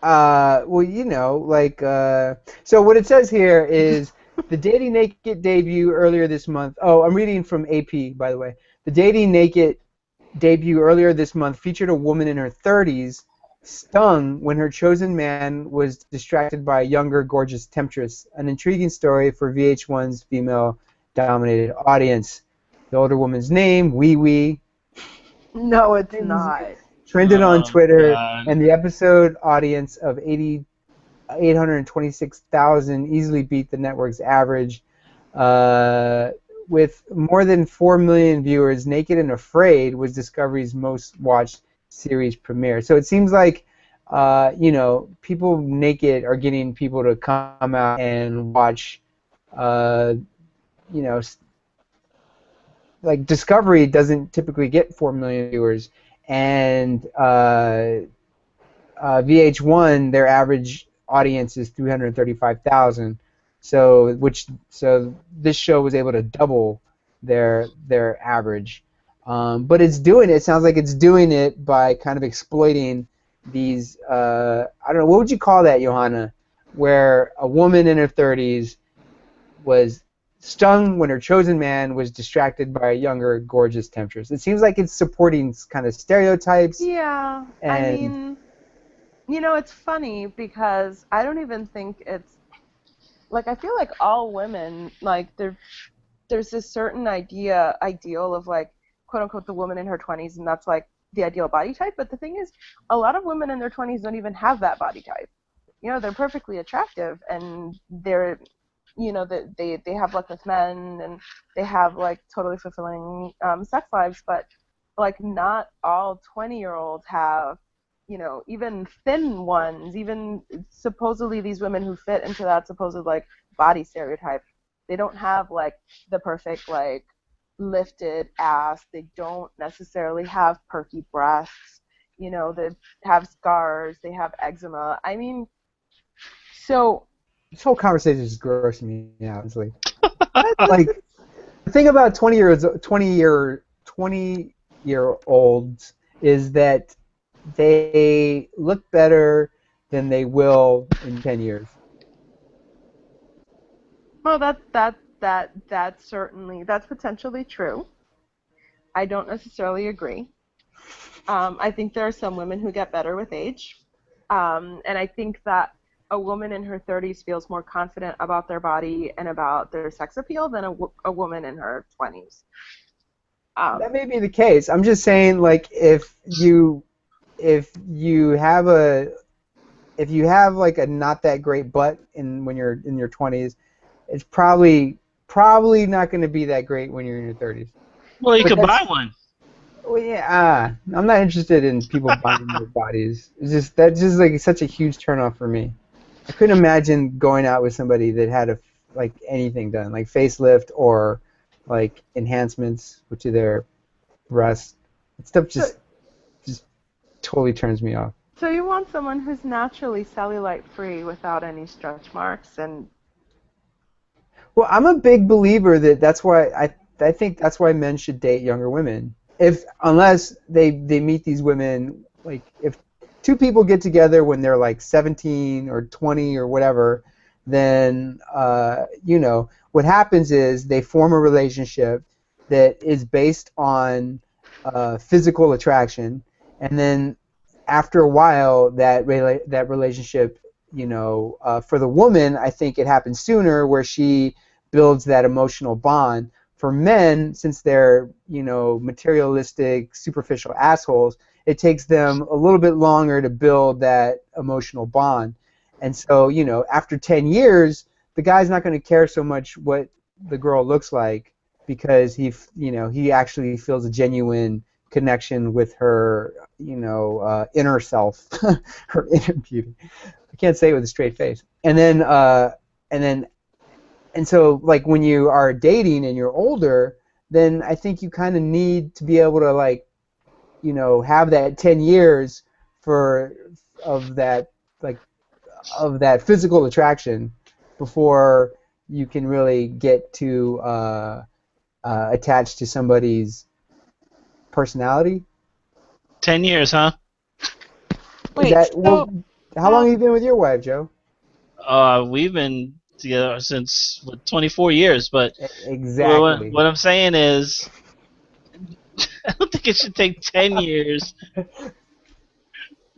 Well, you know, like, so what it says here is the Dating Naked debut earlier this month. Oh, I'm reading from AP, by the way. The Dating Naked debut earlier this month featured a woman in her 30s stung when her chosen man was distracted by a younger, gorgeous temptress. An intriguing story for VH1's female-dominated audience. The older woman's name, Wee Wee, No, it's not. trended on Oh Twitter, God. and the episode audience of 826,000 easily beat the network's average. With more than 4 million viewers, Naked and Afraid was Discovery's most watched series premiere. So it seems like, you know, people naked are getting people to come out and watch, you know, like Discovery doesn't typically get 4 million viewers, and VH1, their average audience is 335,000. So this show was able to double their average. But it sounds like it's doing it by kind of exploiting these, I don't know, what would you call that, Johanna? Where a woman in her 30s was stung when her chosen man was distracted by a younger, gorgeous temptress. It seems like it's supporting kind of stereotypes. Yeah, I And mean, you know, it's funny because I don't even think it's like I feel like all women like there's this certain ideal of like quote unquote the woman in her 20s, and that's like the ideal body type. But the thing is, a lot of women in their 20s don't even have that body type. You know, they're perfectly attractive and they're you know that they have luck with men and they have like totally fulfilling sex lives, but like not all 20-year-olds have, you know, even thin ones, even supposedly these women who fit into that supposed like body stereotype, they don't have like the perfect like lifted ass, they don't necessarily have perky breasts, you know, they have scars, they have eczema. I mean, so this whole conversation is grossing me out. It's like the thing about 20-year-olds is that they look better than they will in 10 years. well, that's certainly that's potentially true. I don't necessarily agree. I think there are some women who get better with age, and I think that a woman in her 30s feels more confident about their body and about their sex appeal than a woman in her 20s. That may be the case. I'm just saying, like, if you have like a not that great butt when you're in your 20s, it's probably not going to be that great when you're in your 30s. Well, you But could buy one. Well, yeah, I'm not interested in people buying their bodies. That's just like such a huge turnoff for me. I couldn't imagine going out with somebody that had like anything done, like facelift or like enhancements to their breasts. That stuff just totally turns me off. So you want someone who's naturally cellulite free without any stretch marks and Well, I'm a big believer that that's why I think that's why men should date younger women. Unless they meet these women, like if two people get together when they're like 17 or 20 or whatever, then what happens is they form a relationship that is based on physical attraction, and then after a while that relationship, for the woman, I think it happens sooner where she builds that emotional bond. For men, since they're materialistic, superficial assholes, it takes them a little bit longer to build that emotional bond. And so, after 10 years, the guy's not going to care so much what the girl looks like because he actually feels a genuine connection with her, inner self, her inner beauty. I can't say it with a straight face. And so, like, when you are dating and you're older, then I think you kind of need to be able to, like, have that 10 years of that physical attraction before you can really get to attach to somebody's personality. 10 years, huh? Wait, how long have you been with your wife, Joe? We've been together since 24 years, but exactly. What I'm saying is, I don't think it should take 10 years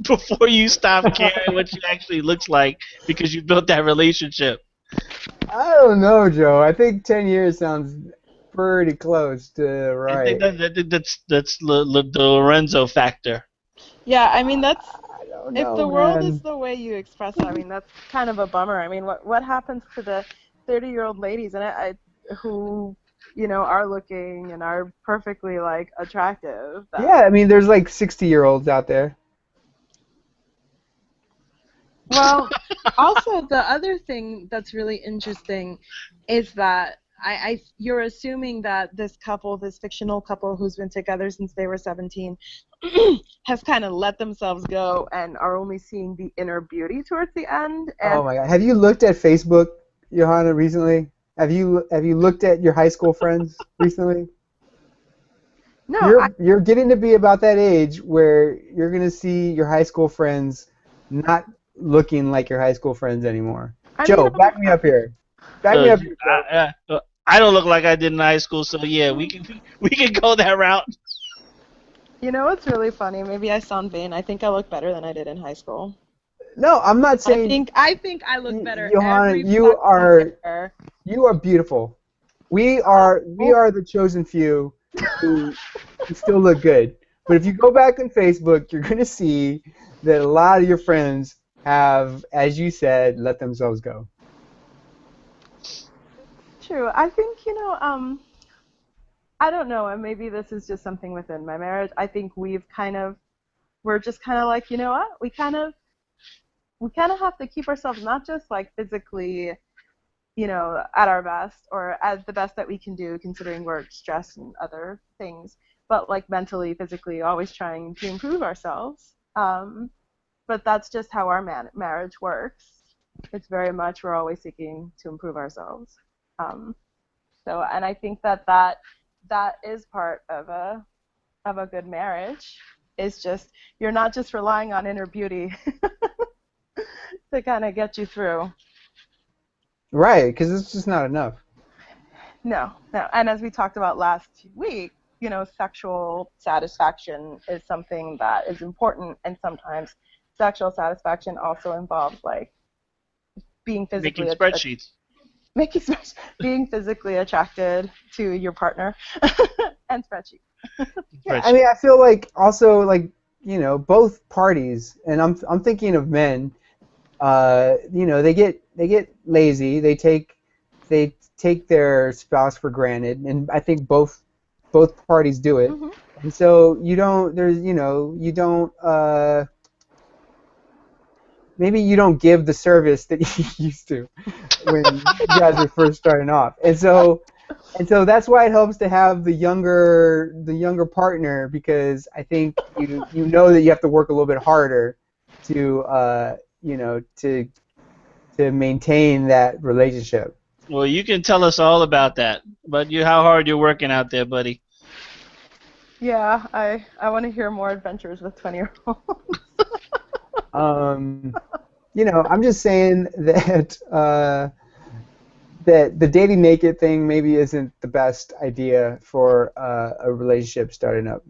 before you stop caring what she actually looks like because you built that relationship. I don't know, Joe. I think 10 years sounds pretty close to right. I think that's the Lorenzo factor. Yeah, I mean that's. I don't know, if the world is the way you express it, I mean that's kind of a bummer. I mean, what happens to the 30-year-old ladies who are looking and are perfectly like attractive? Yeah, I mean there's like 60-year-olds out there. Well, also the other thing that's really interesting is that you're assuming that this fictional couple who's been together since they were 17, has kind of let themselves go and are only seeing the inner beauty towards the end. And oh my God! Have you looked at Facebook, Johanna, recently? Have you looked at your high school friends recently? No. You're getting to be about that age where you're gonna see your high school friends not looking like your high school friends anymore. Joe, back me up here. Back me up here, Joe. I don't look like I did in high school, so yeah, we can go that route. You know what's really funny? Maybe I sound vain. I think I look better than I did in high school. No, I'm not saying. I think I look better. Johanna, you are beautiful. We are the chosen few who still look good. But if you go back on Facebook, you're gonna see that a lot of your friends have, as you said, let themselves go. True. I think, I don't know, and maybe this is just something within my marriage. I think we're just kind of like, you know what? We kind of have to keep ourselves not just like physically, at our best or at the best that we can do considering work, stress, and other things, but like mentally, physically, always trying to improve ourselves. But that's just how our marriage works. It's very much we're always seeking to improve ourselves. And I think that is part of a good marriage. Is just you're not just relying on inner beauty to kind of get you through. Right, because it's just not enough. No. And as we talked about last week, sexual satisfaction is something that is important, and sometimes sexual satisfaction also involves like being physically making spreadsheets. Being physically attracted to your partner and spreadsheets. Yeah, I mean, I feel like also like both parties, and I'm thinking of men. They get lazy. They take their spouse for granted, and I think both parties do it. Mm-hmm. And so maybe you don't give the service that you used to when you guys were first starting off. And so that's why it helps to have the younger partner, because I think you know that you have to work a little bit harder to maintain that relationship. Well, you can tell us all about that. But how hard you're working out there, buddy. Yeah, I want to hear more adventures with 20-year-olds. I'm just saying that that the dating naked thing maybe isn't the best idea for a relationship starting up.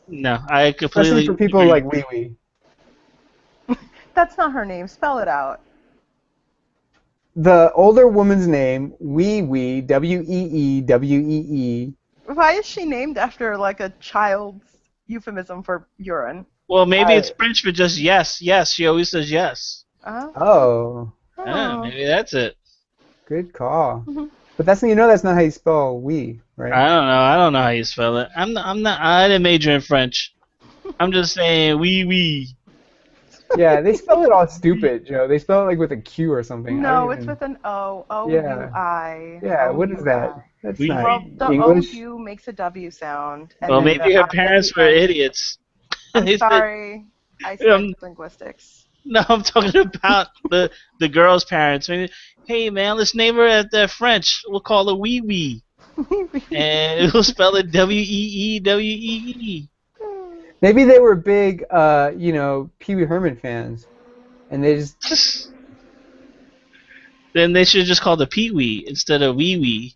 No, I Especially completely for people agree. like Wee Wee. That's not her name. Spell it out. The older woman's name, Wee Wee, Weewee. Why is she named after like a child's euphemism for urine? Well, maybe it's French for just yes. Yes, she always says yes. Oh. Maybe that's it. Good call. But that's not how you spell Wee, right? I don't know. I don't know how you spell it. I didn't major in French. I'm just saying wee. Yeah, they spell it all stupid, Joe. They spell it like with a Q or something. No, it's with an O. O-U-I. Yeah, what is that? That's not well, the English. O-U makes a W sound. And well, maybe her parents were idiots. I'm sorry. I studied linguistics. No, I'm talking about the girl's parents. Maybe, hey, man, let's name her after French. We'll call her Wee Wee. And we'll spell it W-E-E-W-E-E. Maybe they were big, Pee Wee Herman fans, and they just. Then they should just call the Pee Wee instead of Wee Wee.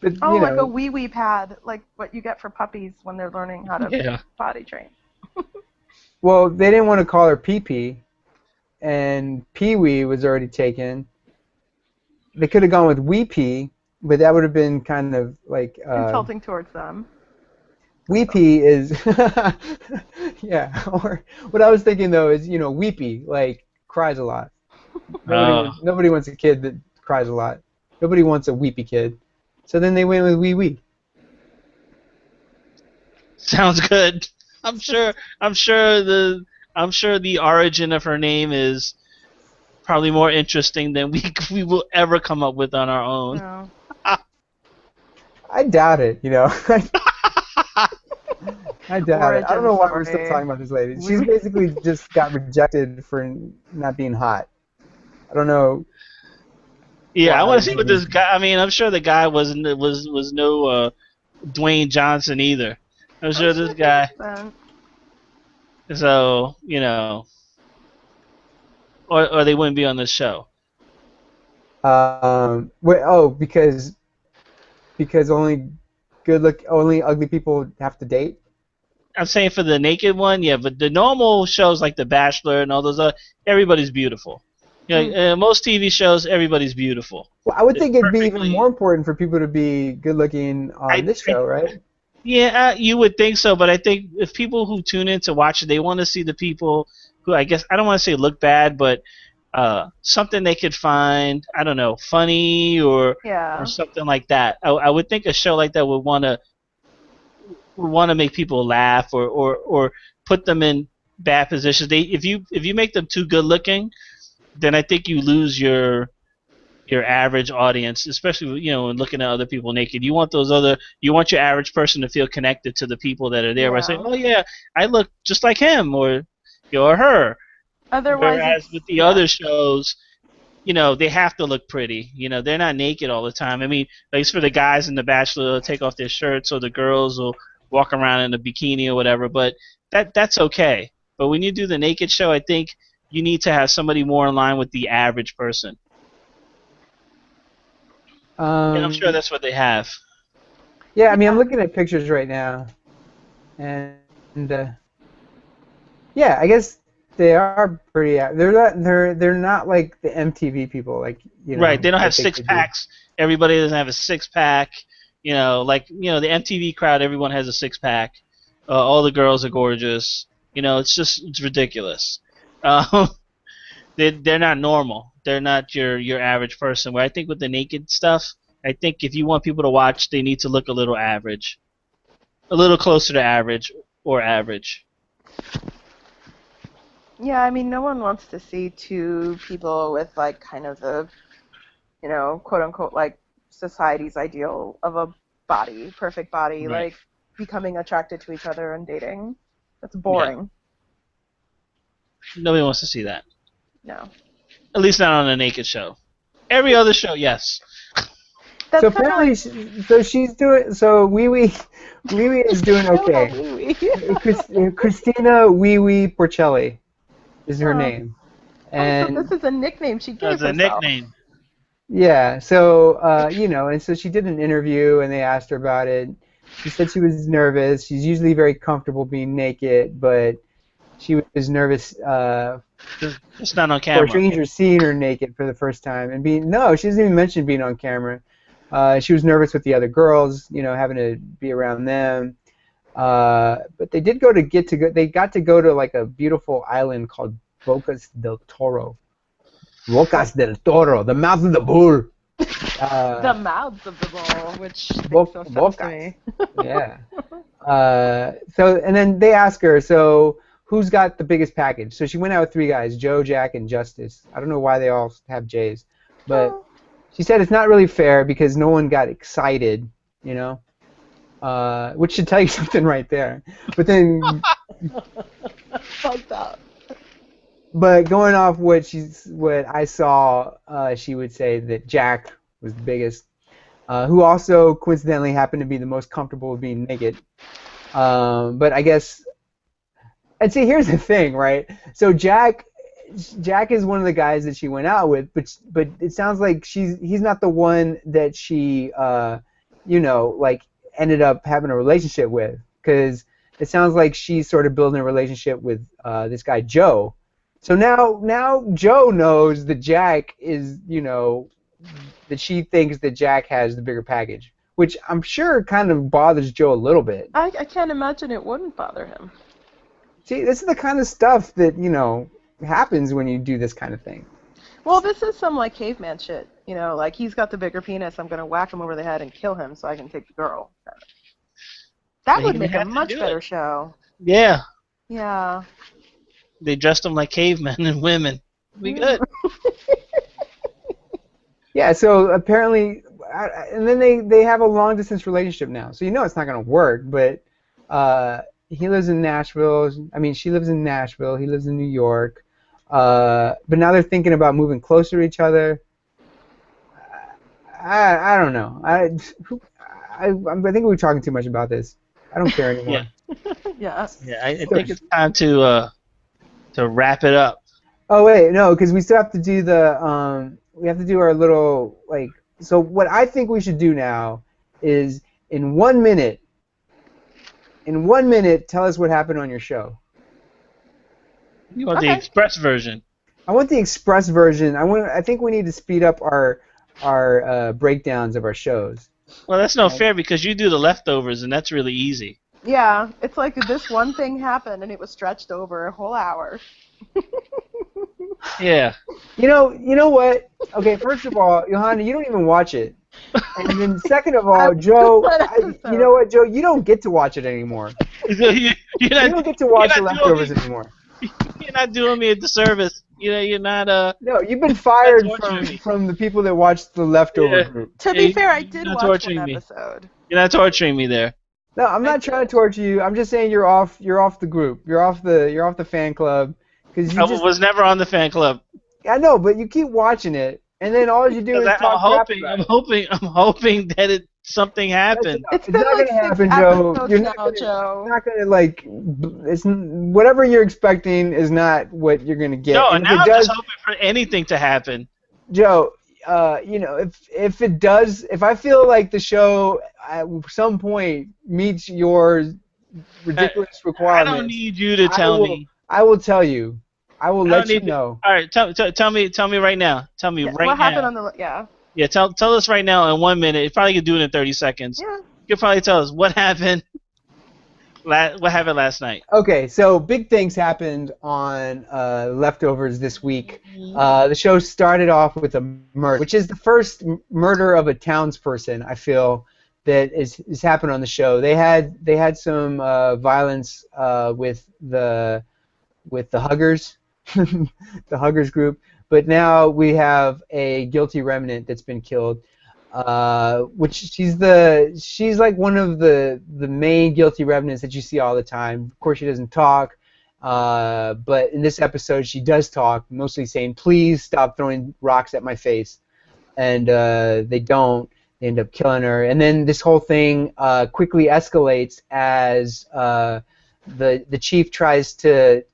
But, like a wee wee pad, like what you get for puppies when they're learning how to potty train. Well, they didn't want to call her Pee Pee, and Pee Wee was already taken. They could have gone with Wee Pee, but that would have been kind of like insulting towards them. Weepy is, yeah. Or what I was thinking though is, weepy, like cries a lot. Nobody wants a kid that cries a lot. Nobody wants a weepy kid. So then they went with Wee Wee. Sounds good. I'm sure the origin of her name is probably more interesting than we will ever come up with on our own. No. I doubt it. I doubt it. I don't know why we're still talking about this lady. She's basically just got rejected for not being hot. I don't know. Yeah, I want to see what this guy. I mean, I'm sure the guy was no Dwayne Johnson either. I'm sure this guy. So or they wouldn't be on this show. Because only only ugly people have to date. I'm saying for the naked one, yeah, but the normal shows like The Bachelor and all those everybody's beautiful. Most TV shows, everybody's beautiful. Well, I would think it'd be even more important for people to be good looking on this show, right? Yeah, you would think so, but I think if people who tune in to watch it, they want to see the people who, I guess, I don't want to say look bad, but something they could find, I don't know, funny or something like that. I would think a show like that would want to make people laugh or put them in bad positions. If you make them too good looking, then I think you lose your average audience, especially when looking at other people naked. You want your average person to feel connected to the people that are there by saying, "Oh yeah, I look just like him or her." Otherwise, whereas with the other shows, they have to look pretty. They're not naked all the time. I mean, at least for the guys in The Bachelor, they'll take off their shirts, or the girls will walk around in a bikini or whatever. But that's okay. But when you do the naked show, I think you need to have somebody more in line with the average person. And I'm sure that's what they have. Yeah, I mean, I'm looking at pictures right now, and yeah, I guess they are pretty. They're not like the MTV people, like Right, they don't have six packs. Everybody doesn't have a six pack. The MTV crowd, everyone has a six pack. All the girls are gorgeous. It's ridiculous. They're not normal. They're not your average person. Where I think with the naked stuff, I think if you want people to watch, they need to look a little average, a little closer to average or average. Yeah, I mean, no one wants to see two people with like kind of the, quote unquote, like society's ideal of a body, perfect body, right. Like becoming attracted to each other and dating. That's boring. Yeah. Nobody wants to see that. No. At least not on a naked show. Every other show, yes. So apparently, she's doing. So Wee Wee is doing okay. Christina Wee Wee Porcelli is her name, and so this is a nickname she gave herself. That's a nickname. Yeah. So and so she did an interview, and they asked her about it. She said she was nervous. She's usually very comfortable being naked, but she was nervous. It's not on camera. For strangers seeing her naked for the first time and she doesn't even mention being on camera. She was nervous with the other girls, having to be around them. But they did they got to go to like a beautiful island called Bocas del Toro. Bocas del Toro, the mouth of the bull. The mouths of the bull, which makes no sense to me. Yeah. And then they ask her, so who's got the biggest package? So she went out with 3 guys, Joe, Jack, and Justice. I don't know why they all have J's, but she said it's not really fair because no one got excited, which should tell you something right there. But then, fucked up. But going off what I saw, she would say that Jack was the biggest, who also coincidentally happened to be the most comfortable with being naked. But I guess. And see, here's the thing, right? So Jack is one of the guys that she went out with, but it sounds like he's not the one that she, ended up having a relationship with, because it sounds like she's sort of building a relationship with this guy Joe. So now Joe knows that Jack is, that she thinks that Jack has the bigger package, which I'm sure kind of bothers Joe a little bit. I can't imagine it wouldn't bother him. See, this is the kind of stuff that, happens when you do this kind of thing. Well, this is some, caveman shit. Like, he's got the bigger penis, I'm going to whack him over the head and kill him so I can take the girl. That would make a much better show. Yeah. Yeah. They dressed them like cavemen and women. We good. Yeah, so apparently, and then they have a long-distance relationship now. So it's not going to work, but... he lives in Nashville. She lives in Nashville. He lives in New York. But now they're thinking about moving closer to each other. I don't know. I think we're talking too much about this. I don't care anymore. Yeah. Yeah. I think it's time to wrap it up. Oh wait, no, because we still have to do we have to do our little So what I think we should do now is in 1 minute. In 1 minute, tell us what happened on your show. You want the express version? I want the express version. I think we need to speed up our breakdowns of our shows. Well, that's no fair because you do the leftovers, and that's really easy. Yeah, it's like this one thing happened, and it was stretched over a whole hour. Yeah. You know what? Okay, first of all, Johanna, you don't even watch it. And then second of all, Joe, you know what, Joe? You don't get to watch it anymore. You don't get to watch the leftovers anymore. You're not doing me a disservice. You're not. No, you've been fired from the people that watched the leftover group. To be fair, I did watch one episode. You're not torturing me there. No, I'm not trying to torture you. I'm just saying you're off the group. You're off the fan club. I was never on the fan club. I know, but you keep watching it. And then all you do is talk crap about it. I'm hoping that something happened. It's not going to happen, Joe. You're not going to it's whatever you're expecting is not what you're going to get. No, and now I'm just hoping for anything to happen. Joe, if I feel like the show at some point meets your ridiculous requirements, I don't need you to tell me. I will tell you. I will let you know. All right, tell me right now. Tell me right now. What happened on the Yeah, tell us right now in 1 minute. You probably could do it in 30 seconds. Yeah. You could probably tell us what happened. What happened last night? Okay, so big things happened on Leftovers this week. The show started off with a murder, which is the first murder of a townsperson, I feel, that is happened on the show. They had some violence with the Huggers. The Huggers group, but now we have a guilty remnant that's been killed, which she's like one of the main guilty remnants that you see all the time. Of course, she doesn't talk, but in this episode she does talk, mostly saying, "Please stop throwing rocks at my face." and they don't. They end up killing her, and then this whole thing quickly escalates as the chief tries to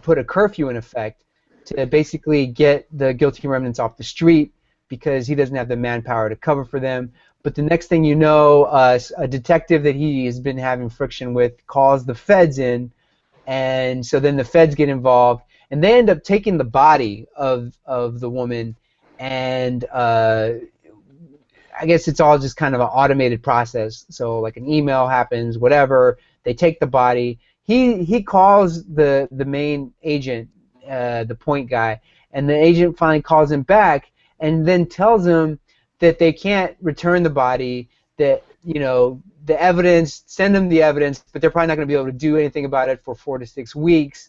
put a curfew in effect to basically get the guilty remnants off the street because he doesn't have the manpower to cover for them. But the next thing you know, a detective that he has been having friction with calls the feds in, and so then the feds get involved, and they end up taking the body of the woman, and I guess it's all just kind of an automated process. So like an email happens, whatever. They take the body. He calls the main agent, the point guy, and the agent finally calls him back and then tells him that they can't return the body. That the evidence, send them the evidence, but they're probably not going to be able to do anything about it for 4 to 6 weeks.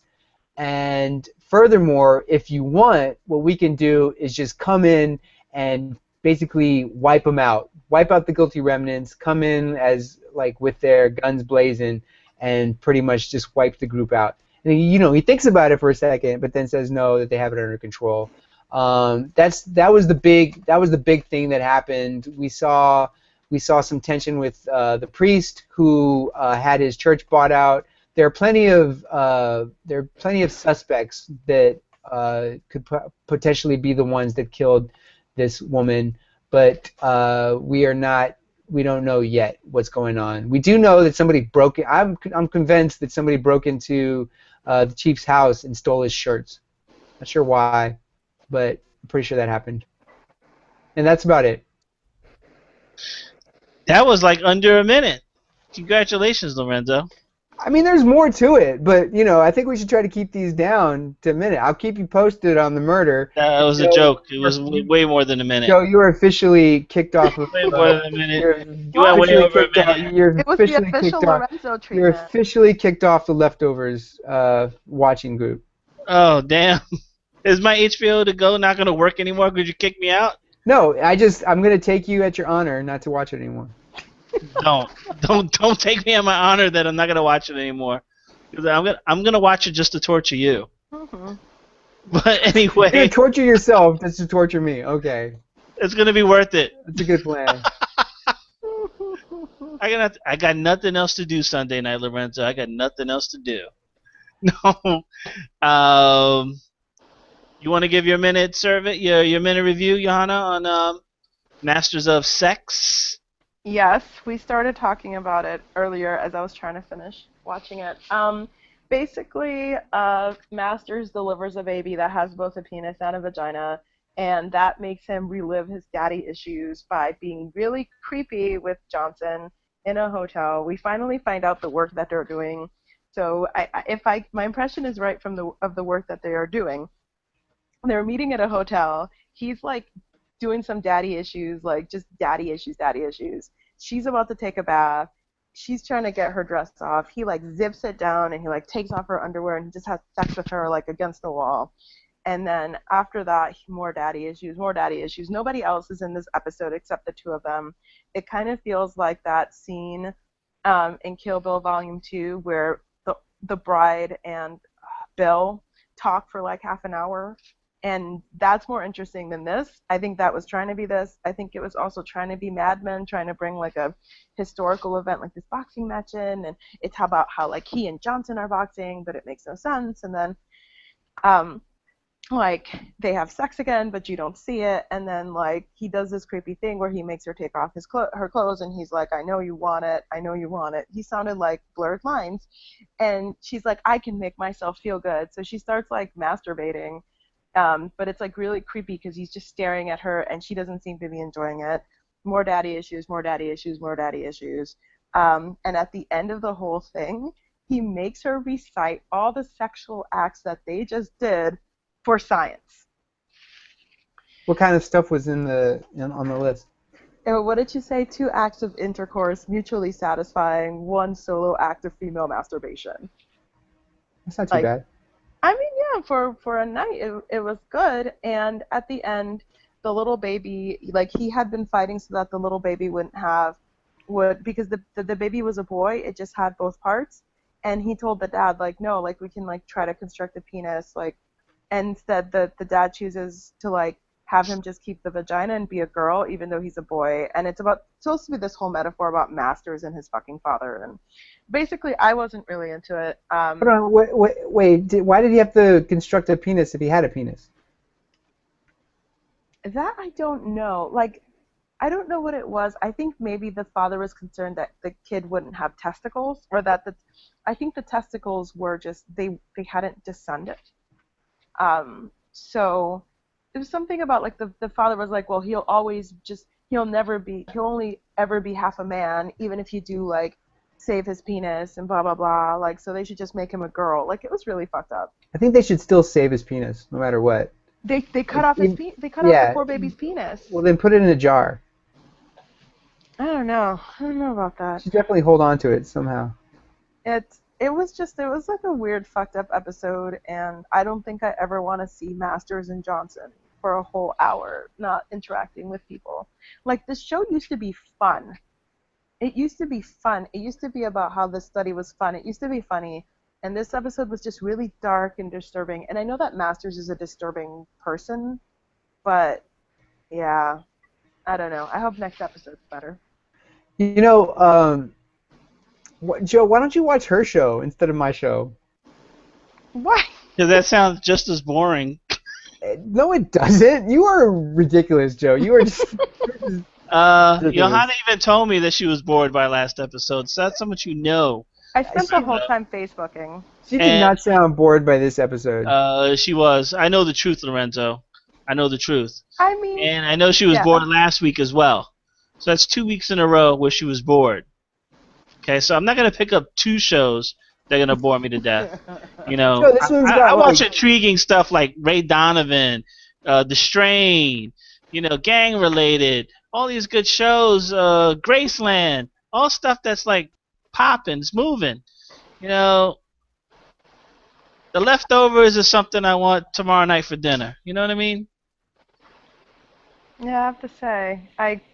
And furthermore, if you want, what we can do is just come in and basically wipe them out, wipe out the guilty remnants, come in as like with their guns blazing, and pretty much just wipe the group out. And he thinks about it for a second, but then says no, that they have it under control. That was the big thing that happened. We saw some tension with the priest who had his church bought out. There are plenty of suspects that could potentially be the ones that killed this woman, but we don't know yet what's going on. We do know that somebody broke it. I'm convinced that somebody broke into the chief's house and stole his shirts. Not sure why, but I'm pretty sure that happened. And that's about it. That was like under a minute. Congratulations, Lorenzo. I mean, there's more to it, but I think we should try to keep these down to a minute. I'll keep you posted on the murder. That was a joke. It was way more than a minute. Joe, you are officially kicked off of. Way more than a minute. You went way over a minute. It was the official Lorenzo treatment. You're officially kicked off the Leftovers watching group. Oh damn! Is my HBO to go not going to work anymore? Could you kick me out? No, I'm going to take you at your honor not to watch it anymore. Don't take me on my honor that I'm not gonna watch it anymore. Because I'm gonna watch it just to torture you. Mm-hmm. But anyway, you're gonna torture yourself just to torture me. Okay. It's gonna be worth it. That's a good plan. I got nothing else to do Sunday night, Lorenzo. I got nothing else to do. No. You want to give your minute your minute review, Johanna, on Masters of Sex? Yes, we started talking about it earlier as I was trying to finish watching it. Basically, Masters delivers a baby that has both a penis and a vagina, and that makes him relive his daddy issues by being really creepy with Johnson in a hotel. We finally find out the work that they're doing. So, my impression is right of the work that they are doing. They're meeting at a hotel. He's like doing some daddy issues, like just daddy issues. She's about to take a bath. She's trying to get her dress off. He like zips it down and he like takes off her underwear and he just has sex with her like against the wall. And then after that, more daddy issues. Nobody else is in this episode except the two of them. It kind of feels like that scene in Kill Bill Volume 2 where the bride and Bill talk for like half an hour. And that's more interesting than this. I think that was trying to be this. I think it was also trying to be Mad Men, trying to bring like a historical event like this boxing match in, and it's about how like he and Johnson are boxing, but it makes no sense. And then like they have sex again, but you don't see it. And then like he does this creepy thing where he makes her take off her clothes, and he's like, "I know you want it. I know you want it." He sounded like blurred lines, and she's like, "I can make myself feel good." So she starts like masturbating. But it's like really creepy because he's just staring at her and she doesn't seem to be enjoying it. More daddy issues. And at the end of the whole thing, he makes her recite all the sexual acts that they just did for science. What kind of stuff was on the list? What did you say? 2 acts of intercourse, mutually satisfying, 1 solo act of female masturbation. That's not too bad. I mean, yeah, for a night, it was good. And at the end, the little baby, like, he had been fighting so that the little baby because the baby was a boy, it just had both parts. And he told the dad, like, no, like, we can, like, try to construct a penis, like, and instead the dad chooses to, like, have him just keep the vagina and be a girl, even though he's a boy. And it's supposed to be this whole metaphor about Masters and his fucking father. And basically, I wasn't really into it. Hold on, wait. Why did he have to construct a penis if he had a penis? That I don't know. Like, I don't know what it was. I think maybe the father was concerned that the kid wouldn't have testicles, or that I think the testicles were just they hadn't descended. So it was something about like the father was like, well, he'll only ever be half a man, even if you do like save his penis and blah blah blah. Like, so they should just make him a girl. Like, it was really fucked up. I think they should still save his penis no matter what. They cut off off the poor baby's penis. Well, then put it in a jar. I don't know about that. You should definitely hold on to it somehow. It was like a weird fucked up episode, and I don't think I ever want to see Masters and Johnson for a whole hour not interacting with people. Like, this show used to be fun. It used to be fun. It used to be about how the study was fun. It used to be funny. And this episode was just really dark and disturbing. And I know that Masters is a disturbing person, but yeah, I don't know. I hope next episode's better. You know, Joe, why don't you watch her show instead of my show? Why? Because that sounds just as boring. No, it doesn't. You are ridiculous, Joe. You are just... Johanna even told me that she was bored by last episode, so that's how much you know. I spent the whole time Facebooking. She did not sound bored by this episode. She was. I know the truth, Lorenzo. I know the truth. I mean... And I know she was bored last week as well. So that's 2 weeks in a row where she was bored. Okay, so I'm not going to pick up 2 shows that are going to bore me to death. You know, Joe, I watch intriguing stuff like Ray Donovan, The Strain, you know, gang-related, all these good shows, Graceland, all stuff that's like popping, it's moving. You know, The Leftovers is something I want tomorrow night for dinner. You know what I mean? Yeah, I have to say,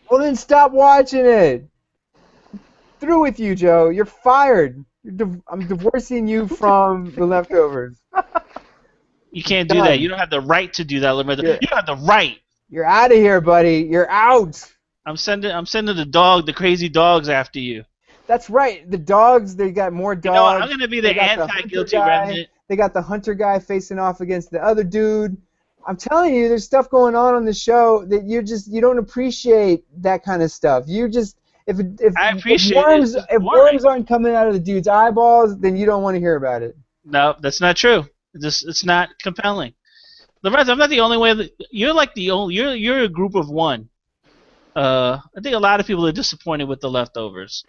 Well, then stop watching it. Through with you, Joe. You're fired. I'm divorcing you from The Leftovers. You can't do that. You don't have the right to do that, Lorenzo. You don't have the right. You're out of here, buddy. You're out. I'm sending the crazy dogs after you. That's right. The dogs, they got more dogs. You know what? I'm going to be the anti-guilty remnant. They got the hunter guy facing off against the other dude. I'm telling you, there's stuff going on the show that you don't appreciate that kind of stuff. You just if worms aren't coming out of the dude's eyeballs, then you don't want to hear about it. No, that's not true. It's not compelling. Lorenzo, I'm not the only way. You're like you're a group of one. I think a lot of people are disappointed with The Leftovers.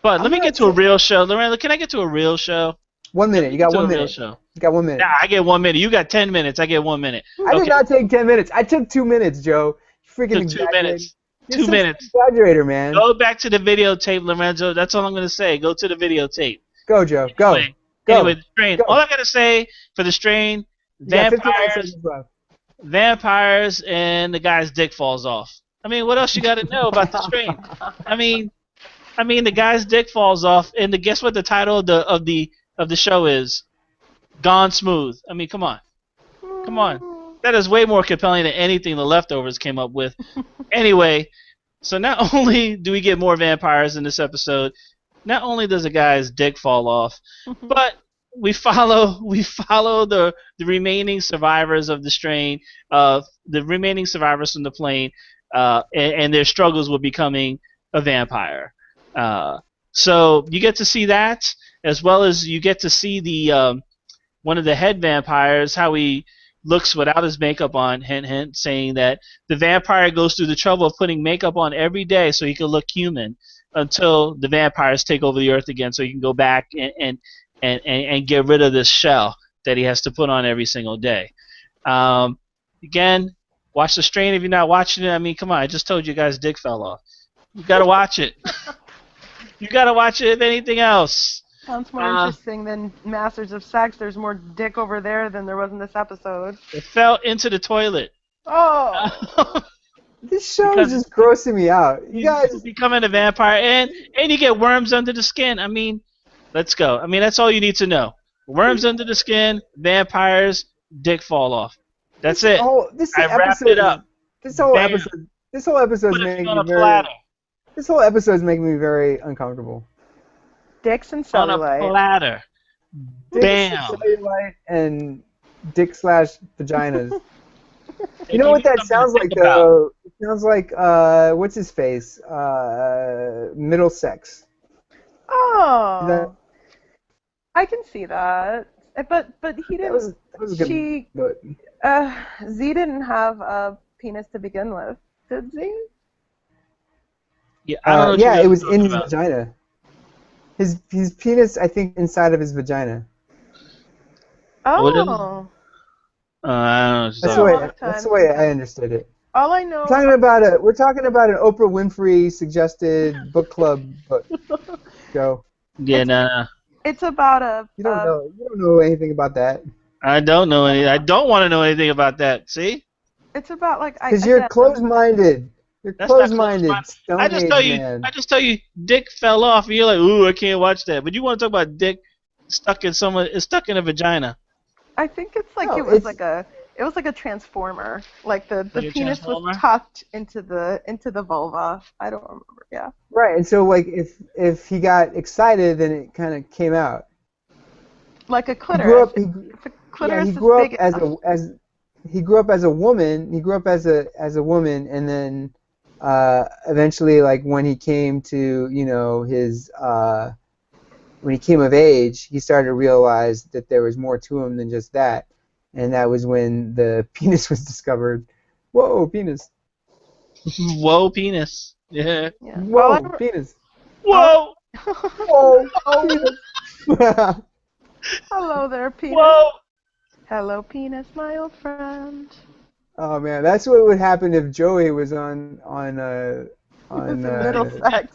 But let me get to a real show. Lorenzo, can I get to a real show? 1 minute. You got 1 minute. You got 1 minute. Nah, I get 1 minute. You got 10 minutes. I get 1 minute. I did not take 10 minutes. I took 2 minutes, Joe. You freaking took 2 minutes. You're 2 minutes. Exaggerator, man. Go back to the videotape, Lorenzo. That's all I'm going to say. Go to the videotape. Go, Joe. Go. Anyway, The Strain. All I got to say for The Strain, vampires, and the guy's dick falls off. I mean, what else you got to know about The Strain? I mean, the guy's dick falls off, and guess what the title of the show is? Gone Smooth. I mean, come on. That is way more compelling than anything The Leftovers came up with. Anyway, so not only do we get more vampires in this episode, not only does a guy's dick fall off, but we follow the remaining survivors of The Strain, the remaining survivors from the plane, and their struggles with becoming a vampire. So you get to see that, as well as you get to see the one of the head vampires, how he looks without his makeup on, hint hint, saying that the vampire goes through the trouble of putting makeup on every day so he can look human until the vampires take over the earth again, so he can go back and get rid of this shell that he has to put on every single day. Again, watch The Strain if you're not watching it. I mean, come on, I just told you guys dick fell off. You gotta watch it. You gotta watch it if anything else. Sounds more interesting than Masters of Sex. There's more dick over there than there was in this episode. It fell into the toilet. Oh! This show is just grossing me out. You guys becoming a vampire, and you get worms under the skin. I mean, let's go. I mean, that's all you need to know. Worms under the skin, vampires, dick fall off. That's it. Oh, I wrapped it up. This whole Bam. episode. This whole episode's Put it making on me a very. platter. This whole episode's making me very uncomfortable. Dicks and On a cellulite. platter. Dicks, Bam. cellulite, and dick/vaginas. They You know give what that something to sounds think like about. though? It sounds like what's his face? Middlesex. Oh. That- I can see that. But he didn't. That was a good. She. But Z didn't have a penis to begin with, did Z? Yeah, I don't know what yeah, you guys it was are in talking his about. vagina. His penis, I think, inside of his vagina. What is it? Oh. I don't know what you're That's talking the about. way. long That's the time way since I understood it. All I know. We're talking about an Oprah Winfrey suggested book club book show. Yeah, nah. It's about a. You don't know. You don't know anything about that. I don't know any. I don't want to know anything about that. See? It's about like. Because you're closed-minded. You're That's not closed-minded. close-minded. Stone I just Age tell you. man. I just tell you. Dick fell off, and you're like, ooh, I can't watch that. But you want to talk about dick stuck in a vagina. I think it's like No, it was it's- like a. It was like a transformer. Like the Like a penis transformer? was tucked into the vulva. I don't remember. Yeah. Right, and so like if he got excited, then it kind of came out. Like a He clitoris. grew up. If a clitoris He is grew up big as enough. he grew up as a woman. He grew up as a woman, and then eventually, like when he came to his when he came of age, he started to realize that there was more to him than just that, and that was when the penis was discovered. Whoa, penis! Whoa, penis. Yeah. Yeah. Whoa, penis! Whoa. Whoa, penis! Hello there, penis. Whoa. Hello, penis, my old friend. Oh man, that's what would happen if Joey was on Middlesex.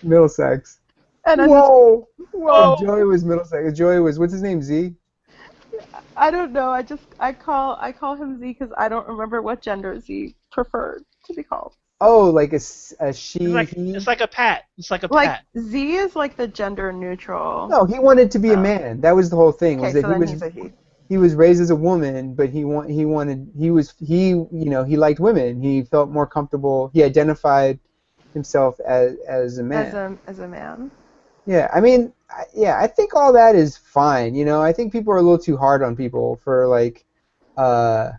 Middlesex. And I Whoa! Whoa. If Joey was Middlesex. Joey was what's his name? Z. I don't know. I call him Z because I don't remember what gender Z preferred to be called. Oh, like a she. It's like a pat. It's like a Like pat. Z is like the gender neutral. No, he wanted to be a man. That was the whole thing. Okay, Was that so then he's a he. he was raised as a woman, but he liked women. He felt more comfortable. He identified himself as a man. As a man. Yeah, I mean, I think all that is fine. I think people are a little too hard on people for like, having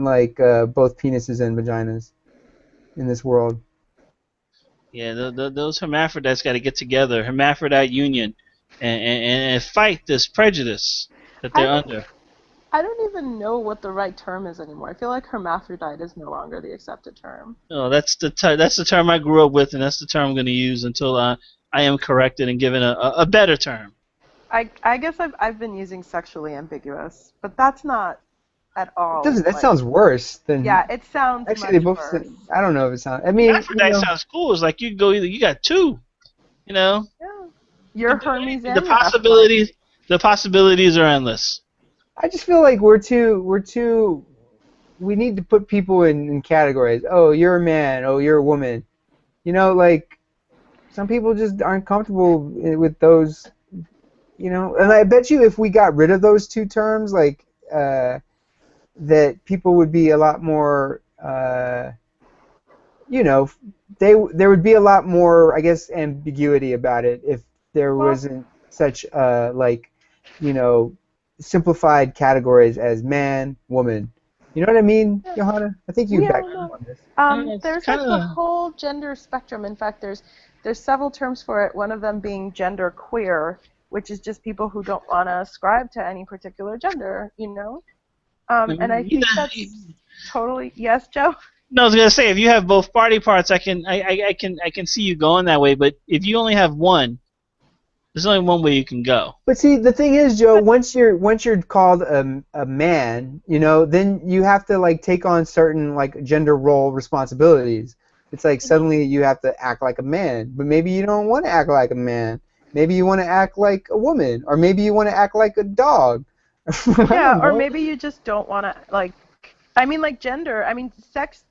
like both penises and vaginas in this world. Yeah, those hermaphrodites got to get together, hermaphrodite union, and fight this prejudice that they're under. I don't even know what the right term is anymore. I feel like hermaphrodite is no longer the accepted term. No, that's the term I grew up with, and that's the term I'm going to use until I am corrected and given a better term. I guess I've been using sexually ambiguous, but that's not at all. That sounds worse than. Yeah, it sounds. Actually, much they both. worse. I don't know if it sounds. I mean, Hermaphrodite sounds cool. It's like you can go either. You got two. Yeah. You're Hermes and the possibilities are endless. I just feel like we're too. We need to put people in categories. Oh, you're a man. Oh, you're a woman. Like some people just aren't comfortable with those. And I bet you if we got rid of those two terms, like that, people would be a lot more. There would be a lot more, I guess, ambiguity about it if there wasn't such simplified categories as man, woman. You know what I mean, Johanna? I think you back me up on this. There's like the whole gender spectrum. In fact, there's several terms for it. One of them being gender queer, which is just people who don't want to ascribe to any particular gender. And I think that's totally yes, Joe. No, I was gonna say if you have both body parts, I can see you going that way. But if you only have one, there's only one way you can go. But see, the thing is, Joe, once you're called a man, then you have to like take on certain like gender role responsibilities. It's like suddenly you have to act like a man, but maybe you don't want to act like a man. Maybe you want to act like a woman, or maybe you want to act like a dog. Yeah, or maybe you just don't want to like. I mean, like gender. I mean, sex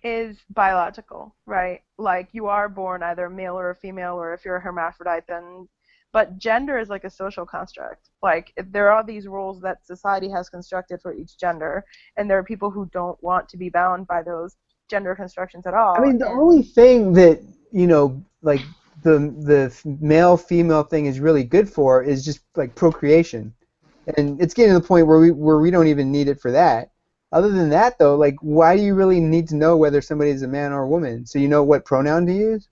is biological, right? Like you are born either male or a female, or if you're a hermaphrodite, then But gender is like a social construct. Like, if there are these rules that society has constructed for each gender, and there are people who don't want to be bound by those gender constructions at all. I mean, the only thing that, like the male female thing is really good for is just like procreation, and it's getting to the point where we don't even need it for that. Other than that, though, like, why do you really need to know whether somebody is a man or a woman? So you know what pronoun to use?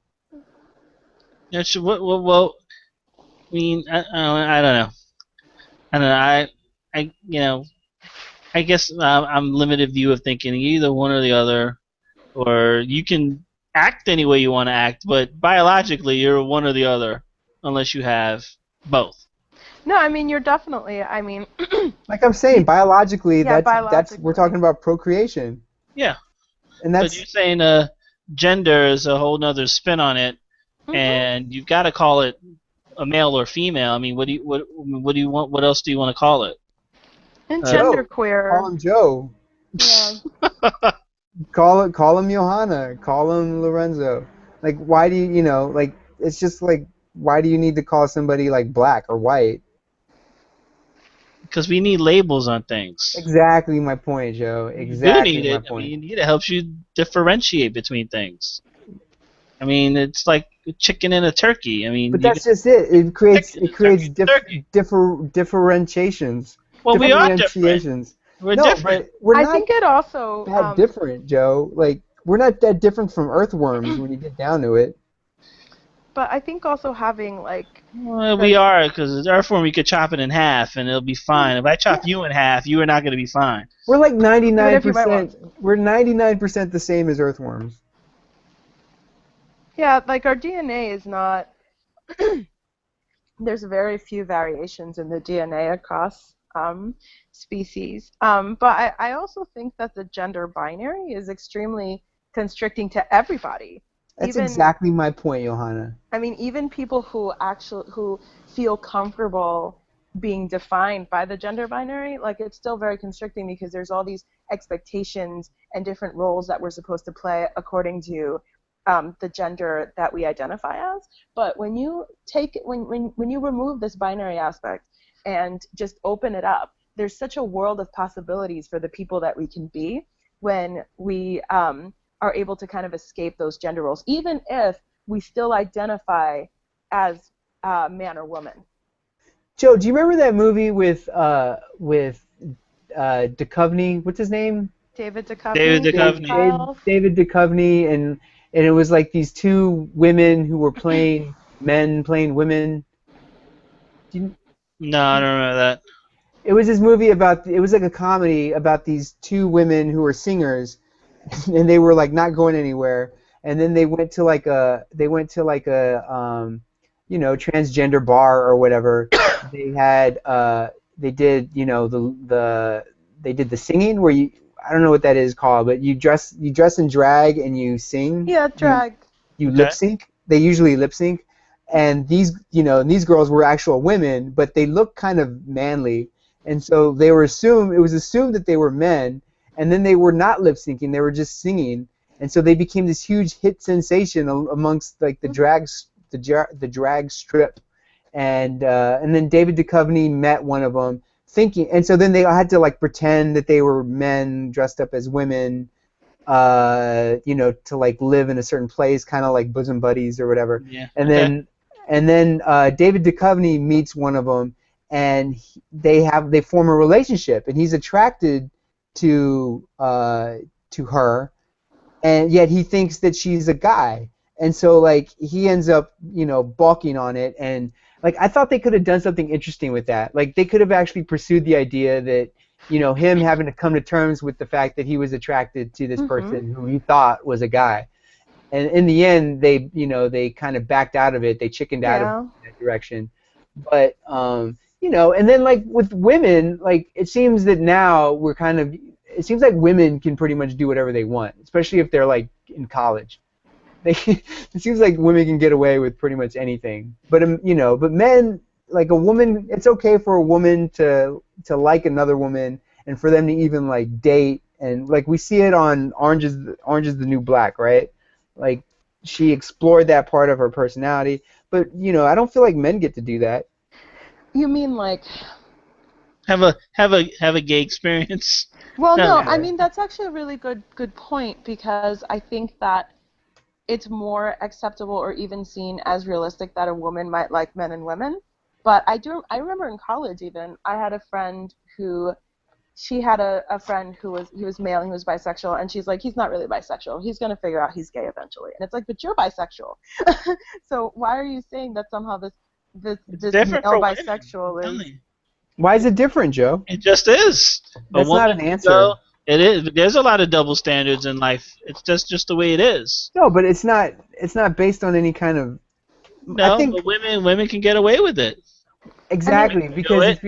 Yeah, well, I mean, I don't know. I don't know. I guess I'm limited view of thinking either one or the other, or you can act any way you want to act, but biologically you're one or the other, unless you have both. No, I mean, you're definitely. I mean, like I'm saying, biologically, yeah, that's we're talking about procreation. Yeah. And that's. But you're saying gender is a whole nother spin on it, and you've got to call it a male or female. I mean, what do you want? What else do you want to call it? And genderqueer. Call him Joe. Yeah. call him Johanna. Call him Lorenzo. Like, why do you like? It's just like, why do you need to call somebody like black or white? Because we need labels on things. Exactly my point, Joe. Exactly you do need my it. point. I mean, it helps you differentiate between things. I mean, it's like a chicken and a turkey. I mean, but that's just it. It creates differentiations. Well, we are different. We're different. But we're not I think it also that different, Joe. Like, we're not that different from earthworms when you get down to it. But I think also having, like... Well, we are, because earthworm, you could chop it in half, and it'll be fine. If I chop you in half, you are not going to be fine. We're like 99%. We're 99% the same as earthworms. Yeah, like, our DNA is not... There's very few variations in the DNA across species. But I also think that the gender binary is extremely constricting to everybody. That's exactly my point, Johanna. I mean, even people who feel comfortable being defined by the gender binary, like, it's still very constricting because there's all these expectations and different roles that we're supposed to play according to the gender that we identify as. But when you when you remove this binary aspect and just open it up, there's such a world of possibilities for the people that we can be when we are able to kind of escape those gender roles, even if we still identify as man or woman. Joe, do you remember that movie with Duchovny? What's his name? David Duchovny. David Duchovny, and it was like these two women who were playing men playing women. No, I don't remember that. It was this movie it was like a comedy about these two women who were singers, and they were like not going anywhere, and then they went to like a transgender bar or whatever. They had they did they did the singing where I don't know what that is called, but you dress in drag and you sing. Yeah, drag. You lip sync. They usually lip sync, and these girls were actual women, but they looked kind of manly, and so it was assumed that they were men. And then they were not lip syncing; they were just singing, and so they became this huge hit sensation amongst like the drag strip, and then David Duchovny met one of them, and so then they had to like pretend that they were men dressed up as women, to like live in a certain place, kind of like bosom buddies or whatever. Yeah. And then David Duchovny meets one of them, and they form a relationship, and he's attracted to her, and yet he thinks that she's a guy, and so like he ends up balking on it, and like I thought they could have done something interesting with that. Like they could have actually pursued the idea that him having to come to terms with the fact that he was attracted to this person who he thought was a guy, and in the end they kind of backed out of it. They chickened out of that direction, but and then like with women, like it seems that now it seems like women can pretty much do whatever they want, especially if they're like in college. It seems like women can get away with pretty much anything. But but men, like a woman, it's okay for a woman to like another woman and for them to even like date, and like we see it on Orange is the New Black, right? Like she explored that part of her personality. But I don't feel like men get to do that. You mean like have a gay experience? Well, no, I mean that's actually a really good point, because I think that it's more acceptable or even seen as realistic that a woman might like men and women. But I remember in college even, I had a friend who, she had a friend who was male and he was bisexual, and she's like, he's not really bisexual. He's going to figure out he's gay eventually. And it's like, but you're bisexual. So why are you saying that somehow this male bisexual is... Why is it different, Joe? It just is. That's not an answer. It is. There's a lot of double standards in life. It's just the way it is. No, but it's not based on any kind of... No, but women can get away with it. Exactly, because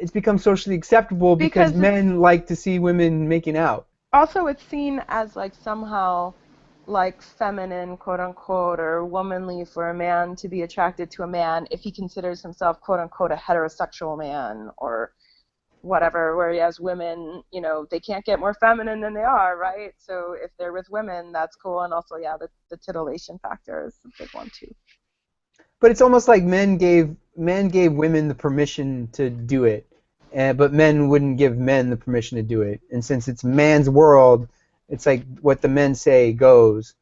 it's become socially acceptable because men like to see women making out. Also, it's seen as like somehow like feminine, quote unquote, or womanly for a man to be attracted to a man if he considers himself, quote unquote, a heterosexual man or whatever, whereas women, they can't get more feminine than they are, right? So if they're with women, that's cool. And also, yeah, the titillation factor is a big one too. But it's almost like men gave women the permission to do it, but men wouldn't give men the permission to do it. And since it's man's world, it's like what the men say goes.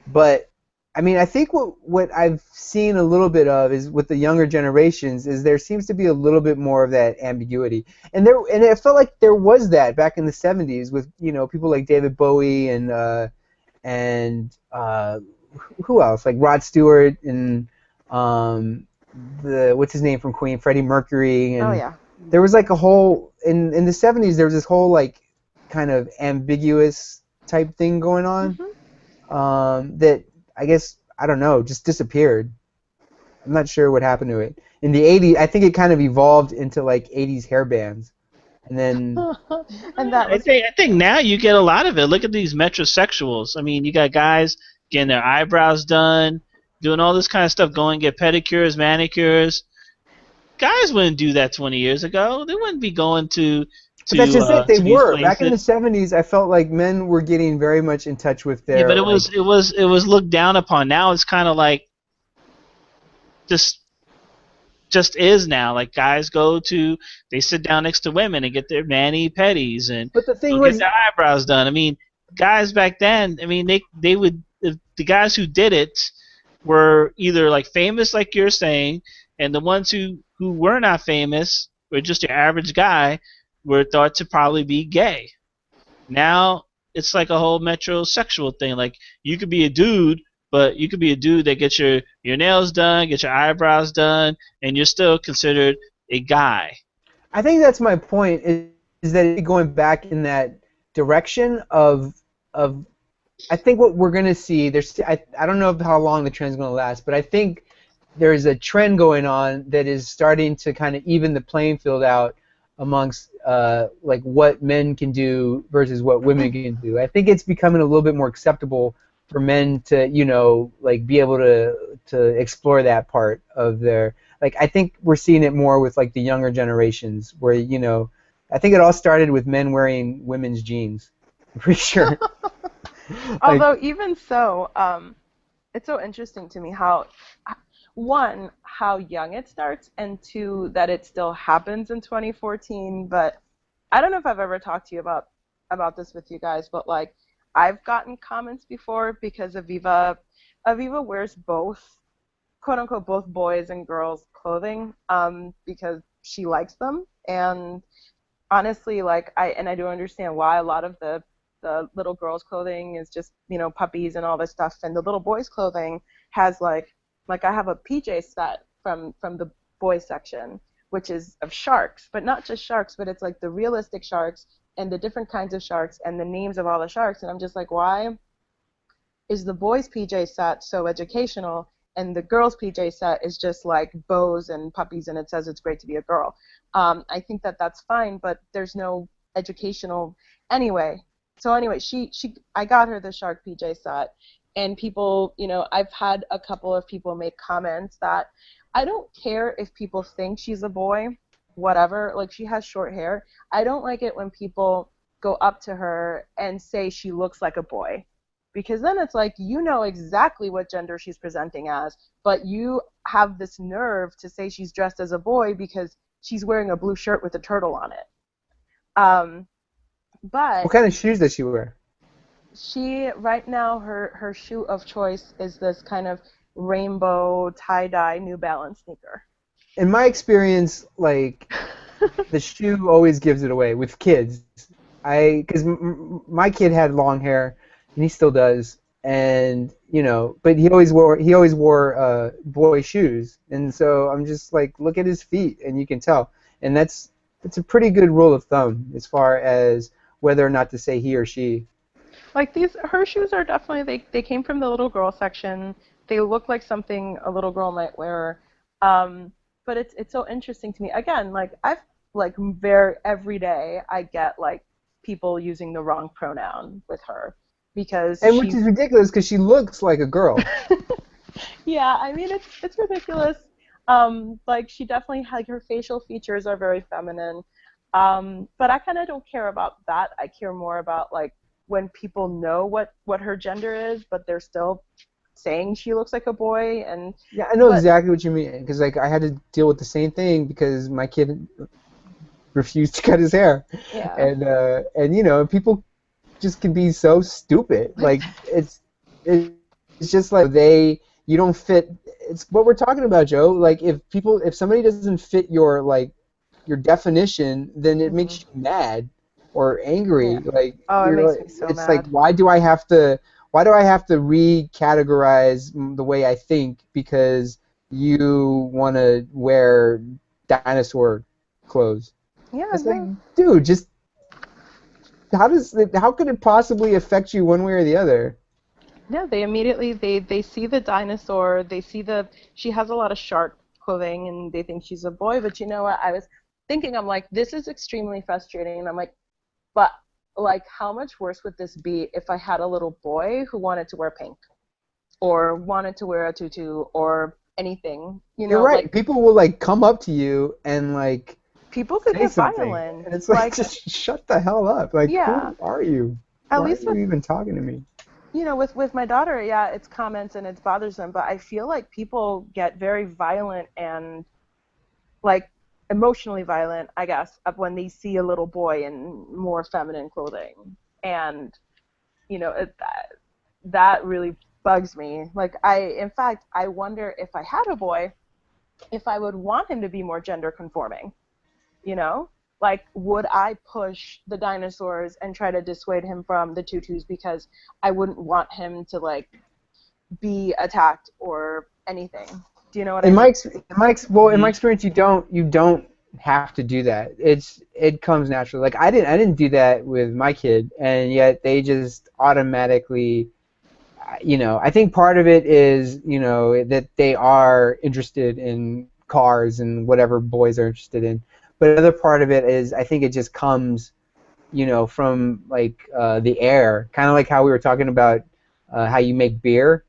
But I mean, I think what I've seen a little bit of is with the younger generations is there seems to be a little bit more of that ambiguity, and it felt like there was that back in the '70s with people like David Bowie and who else, like Rod Stewart and what's his name from Queen, Freddie Mercury, and oh yeah, there was like a whole in the '70s there was this whole like kind of ambiguous type thing going on that. I guess, I don't know, just disappeared. I'm not sure what happened to it. In the 80s, I think it kind of evolved into like 80s hair bands. And then... I think now you get a lot of it. Look at these metrosexuals. I mean, you got guys getting their eyebrows done, doing all this kind of stuff, going to get pedicures, manicures. Guys wouldn't do that 20 years ago. They wouldn't be going to... But that's just it. They were back in the '70s. I felt like men were getting very much in touch with their. Yeah, but it was looked down upon. Now it's kind of like just is now. Like guys they sit down next to women and get their mani pedis and but the thing get their eyebrows done. I mean, guys back then. I mean, they would the guys who did it were either like famous, like you're saying, and the ones who were not famous were just your average guy. Were thought to probably be gay. Now it's like a whole metrosexual thing. Like you could be a dude, but you could be a dude that gets your nails done, get your eyebrows done, and you're still considered a guy. I think that's my point. Is that going back in that direction of I think what we're gonna see. I don't know how long the trend's gonna last, but I think there's a trend going on that is starting to kind of even the playing field out amongst like what men can do versus what women can do. I think it's becoming a little bit more acceptable for men to like be able to explore that part of their like. I think we're seeing it more with like the younger generations where I think it all started with men wearing women's jeans. I'm pretty sure. Although even so, it's so interesting to me how. One, how young it starts, and two, that it still happens in 2014. But I don't know if I've ever talked to you about this with you guys, but like I've gotten comments before because Aviva wears both, quote unquote, both boys and girls clothing because she likes them. And honestly, like I do understand why a lot of the little girls' clothing is just puppies and all this stuff, and the little boys' clothing has like I have a PJ set from the boys section, which is of sharks, but not just sharks, but it's like the realistic sharks and the different kinds of sharks and the names of all the sharks. And I'm just like, why is the boys' PJ set so educational and the girls' PJ set is just like bows and puppies and it says it's great to be a girl? I think that that's fine, but there's no educational anyway. So anyway, I got her the shark PJ set. And people, I've had a couple of people make comments that I don't care if people think she's a boy, whatever, like she has short hair. I don't like it when people go up to her and say she looks like a boy. because then it's like you know exactly what gender she's presenting as, but you have this nerve to say she's dressed as a boy because she's wearing a blue shirt with a turtle on it. But what kind of shoes does she wear? She right now her shoe of choice is this kind of rainbow tie-dye New Balance sneaker. In my experience, like the shoe always gives it away with kids. Because my kid had long hair, and he still does, and but he always wore boy shoes, and so I'm just like, look at his feet, and you can tell, and it's a pretty good rule of thumb as far as whether or not to say he or she. Like her shoes are definitely they came from the little girl section. They look like something a little girl might wear, but it's so interesting to me. Again, like I've like every day I get like people using the wrong pronoun with her because which is ridiculous because she looks like a girl. Yeah, I mean it's ridiculous. Like she definitely her facial features are very feminine, but I kind of don't care about that. I care more about like when people know what her gender is, but they're still saying she looks like a boy. And yeah, I know exactly what you mean because like I had to deal with the same thing because my kid refused to cut his hair. Yeah. And people just can be so stupid. Like it's just like you don't fit. It's what we're talking about, Joe. Like if somebody doesn't fit your definition, then it makes you mad or angry. Yeah. Like it makes me so it's mad. like why do I have to recategorize the way I think because you want to wear dinosaur clothes? Yeah, it's like, dude, just how could it possibly affect you one way or the other? Yeah, they immediately they see the dinosaur, they see she has a lot of shark clothing, and they think she's a boy. But you know what? I was thinking, I'm like, this is extremely frustrating, and I'm like, but like, how much worse would this be if I had a little boy who wanted to wear pink, or wanted to wear a tutu, or anything? You're right. Like, people will like come up to you and like. People could get violent. And it's like, just shut the hell up. Like, yeah. Who are you? Why are you even talking to me? With my daughter, yeah, it's comments and it's bothersome, but I feel like people get very violent and, like, emotionally violent, I guess, when they see a little boy in more feminine clothing. And, that really bugs me. Like, in fact, I wonder if I had a boy, if I would want him to be more gender conforming. Like, would I push the dinosaurs and try to dissuade him from the tutus because I wouldn't want him to, like, be attacked or anything? Do you know what I mean? In my experience, you don't have to do that. It comes naturally. Like I didn't do that with my kid, and yet they just automatically. I think part of it is that they are interested in cars and whatever boys are interested in. But another part of it is I think it just comes, from like the air, kind of like how we were talking about how you make beer,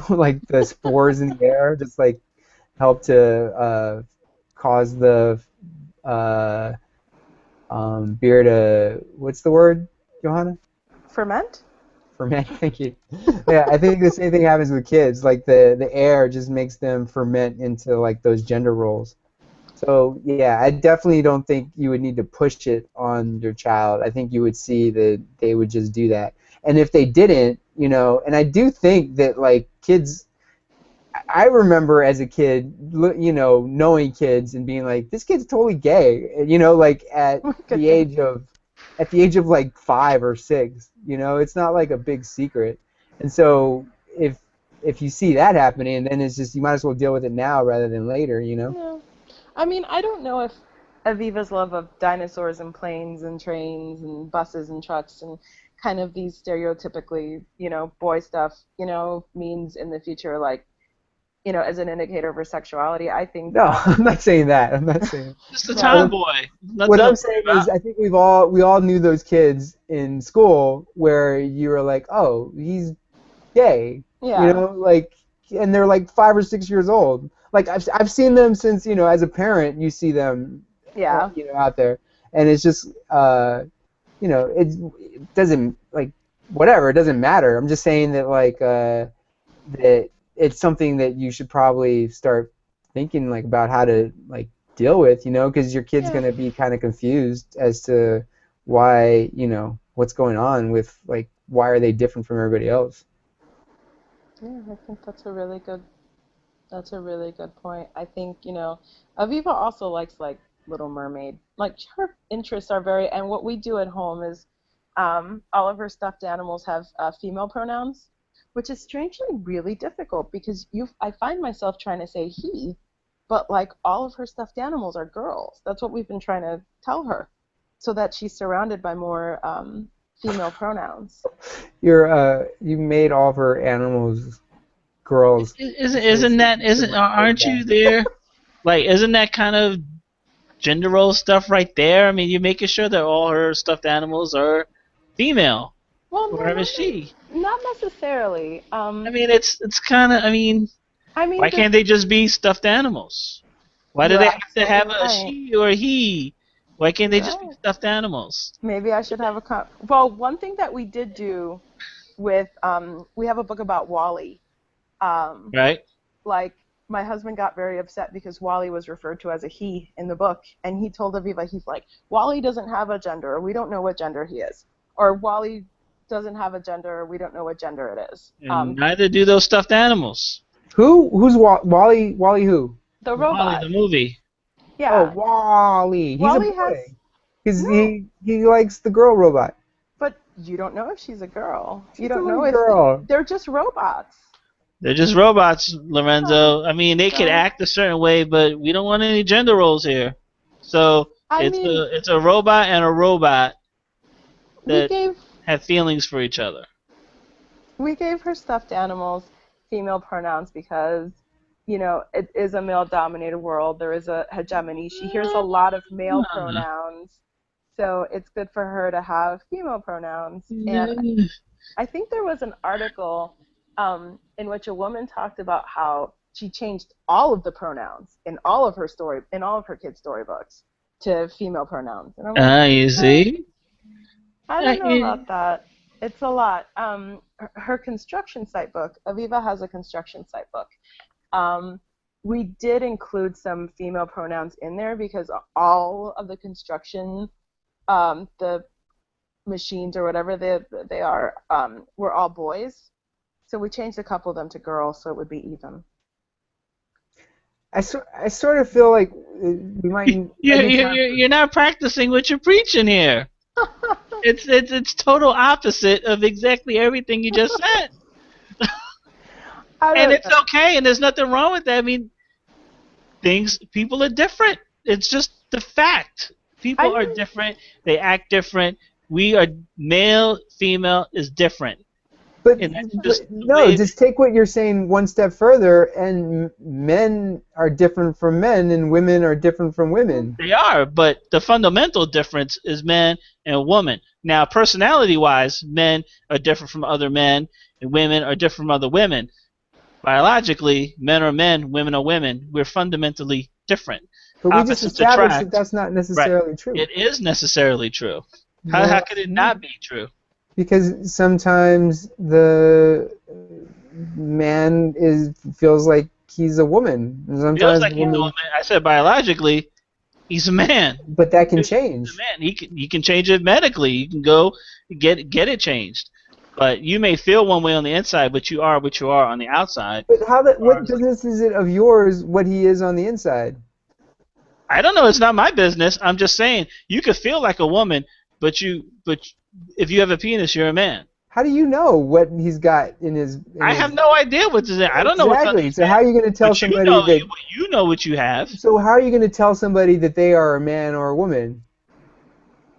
like the spores in the air just like help to cause the beer to, what's the word, Johanna? Ferment? Ferment, thank you. Yeah, I think the same thing happens with kids. Like the air just makes them ferment into like those gender roles. So yeah, I definitely don't think you would need to push it on your child. I think you would see that they would just do that. And if they didn't, and I do think that like kids, I remember as a kid, knowing kids and being like, this kid's totally gay. Like at the age of like 5 or 6, it's not like a big secret. And so if you see that happening, then it's just you might as well deal with it now rather than later. Yeah. I mean, I don't know if Aviva's love of dinosaurs and planes and trains and buses and trucks and kind of these stereotypically, boy stuff, means in the future, like, as an indicator of her sexuality. I think. No, I'm not saying that. I'm not saying. Just a tomboy. What I'm saying is, I think we all knew those kids in school where you were like, oh, he's gay. Yeah. And they're like 5 or 6 years old. Like I've seen them since as a parent you see them. Yeah. Out there, and it's just it doesn't like whatever. It doesn't matter. I'm just saying that like that it's something that you should probably start thinking like about how to like deal with, you know, because your kid's gonna be kind of confused as to why, you know, what's going on with like why are they different from everybody else. Yeah, I think that's a really good point. I think, you know, Aviva also likes like Little Mermaid. Like her interests are very, and what we do at home is all of her stuffed animals have female pronouns, which is strangely really difficult because I find myself trying to say he, but like all of her stuffed animals are girls. That's what we've been trying to tell her, so that she's surrounded by more female pronouns. You made all of her animals girls. Aren't you there? Like, isn't that kind of gender role stuff right there? I mean, you're making sure that all her stuffed animals are female. Well, or is she? Not necessarily. I mean, it's kind of. I mean, why can't they just be stuffed animals? Why do they have to have a she or a he? Why can't they just be stuffed animals? Maybe I should have well, one thing that we did do with we have a book about Wally. Right. Like, my husband got very upset because Wally was referred to as a he in the book, and he told Aviva, he's like, Wally doesn't have a gender, or we don't know what gender he is, or Wally doesn't have a gender, or we don't know what gender it is. Neither do those stuffed animals. Who's Wally? Wally who? The robot. Wally, the movie. Yeah. Oh, Wally. He's Wally a boy. He likes the girl robot. But you don't know if she's a girl. You don't know if they're just robots. They're just robots, Lorenzo. I mean, they could act a certain way, but we don't want any gender roles here. So it's a robot and a robot that have feelings for each other. We gave her stuffed animals female pronouns because, you know, it is a male-dominated world. There is a hegemony. She hears a lot of male pronouns, so it's good for her to have female pronouns. And I think there was an article in which a woman talked about how she changed all of the pronouns in all of her kids' storybooks to female pronouns. And I'm like, you see? I don't know about that. It's a lot. Her construction site book, Aviva has a construction site book. We did include some female pronouns in there because all of the construction, the machines or whatever they are, were all boys. So we changed a couple of them to girls so it would be even. I sort of feel like we might. You're not practicing what you're preaching here. It's total opposite of exactly everything you just said. And it's okay, and there's nothing wrong with that. I mean, people are different. It's just the fact. People are different. They act different. We are male, female is different. But just take what you're saying one step further, and men are different from men, and women are different from women. They are, but the fundamental difference is man and woman. Now, personality-wise, men are different from other men, and women are different from other women. Biologically, men are men, women are women. We're fundamentally different. But we just established that that's not necessarily true. It is necessarily true. How could it not be true? Because sometimes the man feels like he's a woman. Sometimes feels like he's a woman. I said biologically, he's a man. But that can change. He's a man. He can change it medically. You can go get it changed. But you may feel one way on the inside, but you are what you are on the outside. But what business is it of yours what he is on the inside? I don't know. It's not my business. I'm just saying you could feel like a woman, but if you have a penis, you're a man. How do you know what he's got in his? I have no idea what's in there. I don't know what's in there. So how are you going to tell somebody that you know what you have? So how are you going to tell somebody that they are a man or a woman?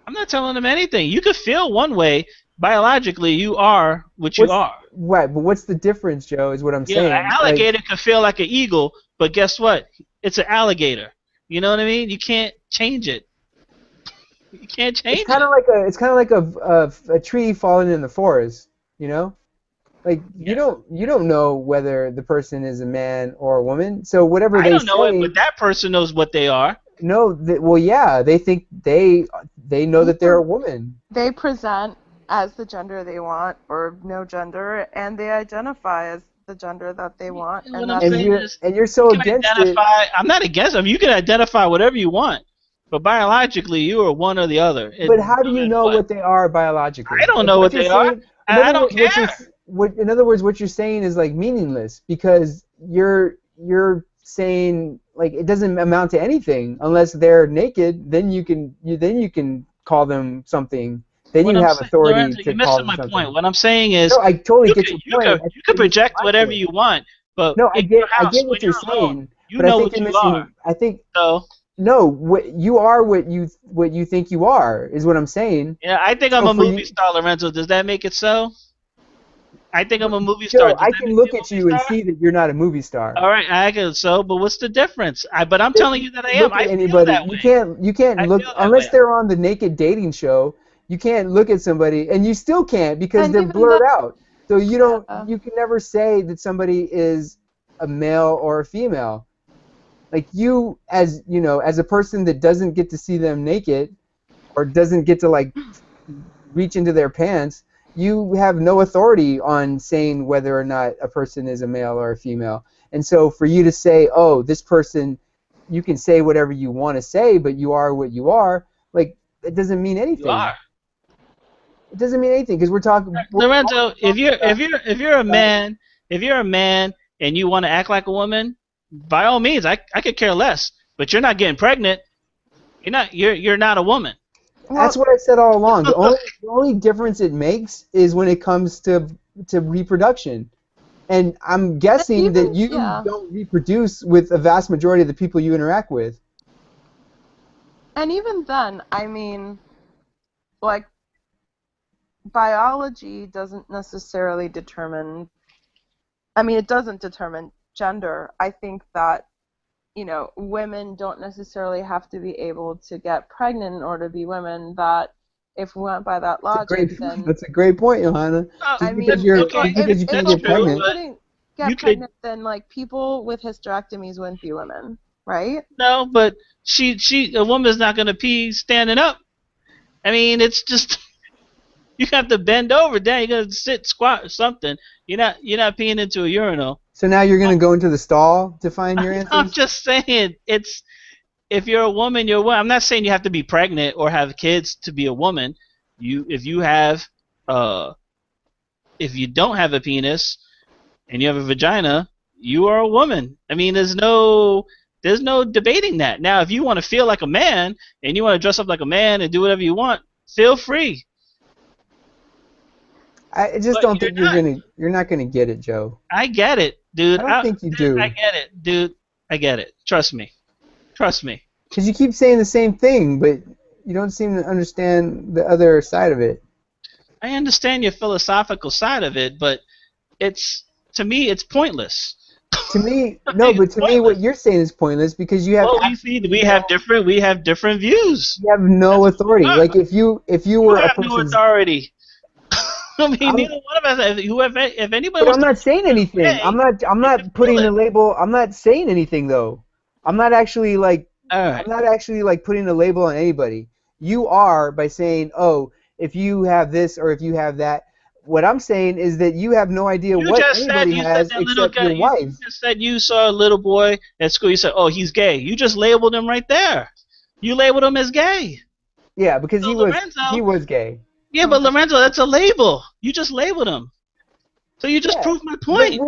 I'm not telling them anything. You could feel one way. Biologically, you are what you are. Right, but what's the difference, Joe, is what I'm saying. An alligator could feel like an eagle, but guess what? It's an alligator. You know what I mean? You can't change it. You can't change it. It's kind of like a tree falling in the forest, you know? Like you don't know whether the person is a man or a woman. So whatever they say, I don't know it, but that person knows what they are. No, they think they know that they're a woman. They present as the gender they want or no gender, and they identify as the gender that they want. And what I'm saying is, you're so against it. I'm not against them. You can identify whatever you want, but biologically, you are one or the other. But how do you know what they are biologically? I don't know what they are. I don't care. In other words, what you're saying is like meaningless because you're saying like it doesn't amount to anything unless they're naked. Then you can call them something. Then you have authority Lorenzo, to call them something. You're missing my point. What I'm saying is, no, I totally get your point. You can project whatever you want, but no, I get what you're saying. You know what you are. I think so. No, you are what you think you are is what I'm saying. Yeah, I think I'm a movie star, Lorenzo. Does that make it so? I think I'm a movie star. I can look at you and see that you're not a movie star. All right, I can. So, but what's the difference? But I'm telling you that I am. I feel that way. You can't look unless they're on the naked dating show. You can't look at somebody, and you still can't because they're blurred out. So you don't. You can never say that somebody is a male or a female. Like you, as a person that doesn't get to see them naked, or doesn't get to like reach into their pants, you have no authority on saying whether or not a person is a male or a female. And so for you to say, oh, this person, you can say whatever you want to say, but you are what you are, like it doesn't mean anything. You are. It doesn't mean anything because we're talking. Lorenzo, if you're a man and you want to act like a woman, by all means, I could care less. But you're not getting pregnant. You're not a woman. That's what I said all along. The only difference it makes is when it comes to reproduction. And I'm guessing that you don't reproduce with a vast majority of the people you interact with. And even then, I mean, like, biology doesn't necessarily determine, it doesn't determine gender. I think that, women don't necessarily have to be able to get pregnant in order to be women, that if we went by that logic, then... That's a great point, Johanna. Because you can't get pregnant. Then, like, people with hysterectomies wouldn't be women, right? No, but a woman's not going to pee standing up. It's just... You have to bend over, then you're going to sit, squat, or something. You're not peeing into a urinal. So now you're going to go into the stall to find your answers? I'm just saying, if you're a woman, you're a woman. I'm not saying you have to be pregnant or have kids to be a woman. If you don't have a penis and you have a vagina, you are a woman. There's no debating that. Now, if you want to feel like a man and you want to dress up like a man and do whatever you want, feel free. I just don't think you're not gonna get it, Joe. I get it, dude. I don't think you do. I get it, dude. I get it. Trust me. Because you keep saying the same thing, but you don't seem to understand the other side of it. I understand your philosophical side of it, but to me it's pointless. To me, no, but to me, what you're saying is pointless because you have. Well, we have different views. You have no authority. Like if you were a person. No authority. Neither one of us. If anybody. But I'm not saying anything. I'm not putting a label. I'm not saying anything though. I'm not actually like. Right. I'm not actually like putting a label on anybody. You are by saying, oh, if you have this or if you have that. What I'm saying is that you have no idea what anybody has except your wife. You just said you saw a little boy at school. You said, oh, he's gay. You just labeled him right there. You labeled him as gay. Yeah, because he was gay. Yeah, but Lorenzo, that's a label. You just labeled him. So you just proved my point.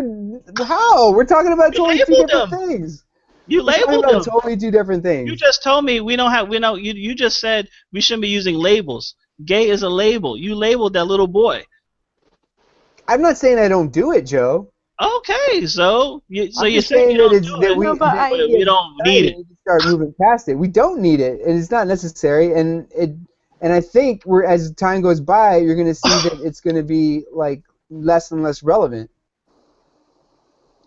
How? We're talking about totally two different things. You labeled them. Totally two different things. You just told me you just said we shouldn't be using labels. Gay is a label. You labeled that little boy. I'm not saying I don't do it, Joe. Okay, so you're saying that we don't need it. Start moving past it. We don't need it, and it's not necessary. And I think as time goes by, you're going to see that it's going to be like less and less relevant.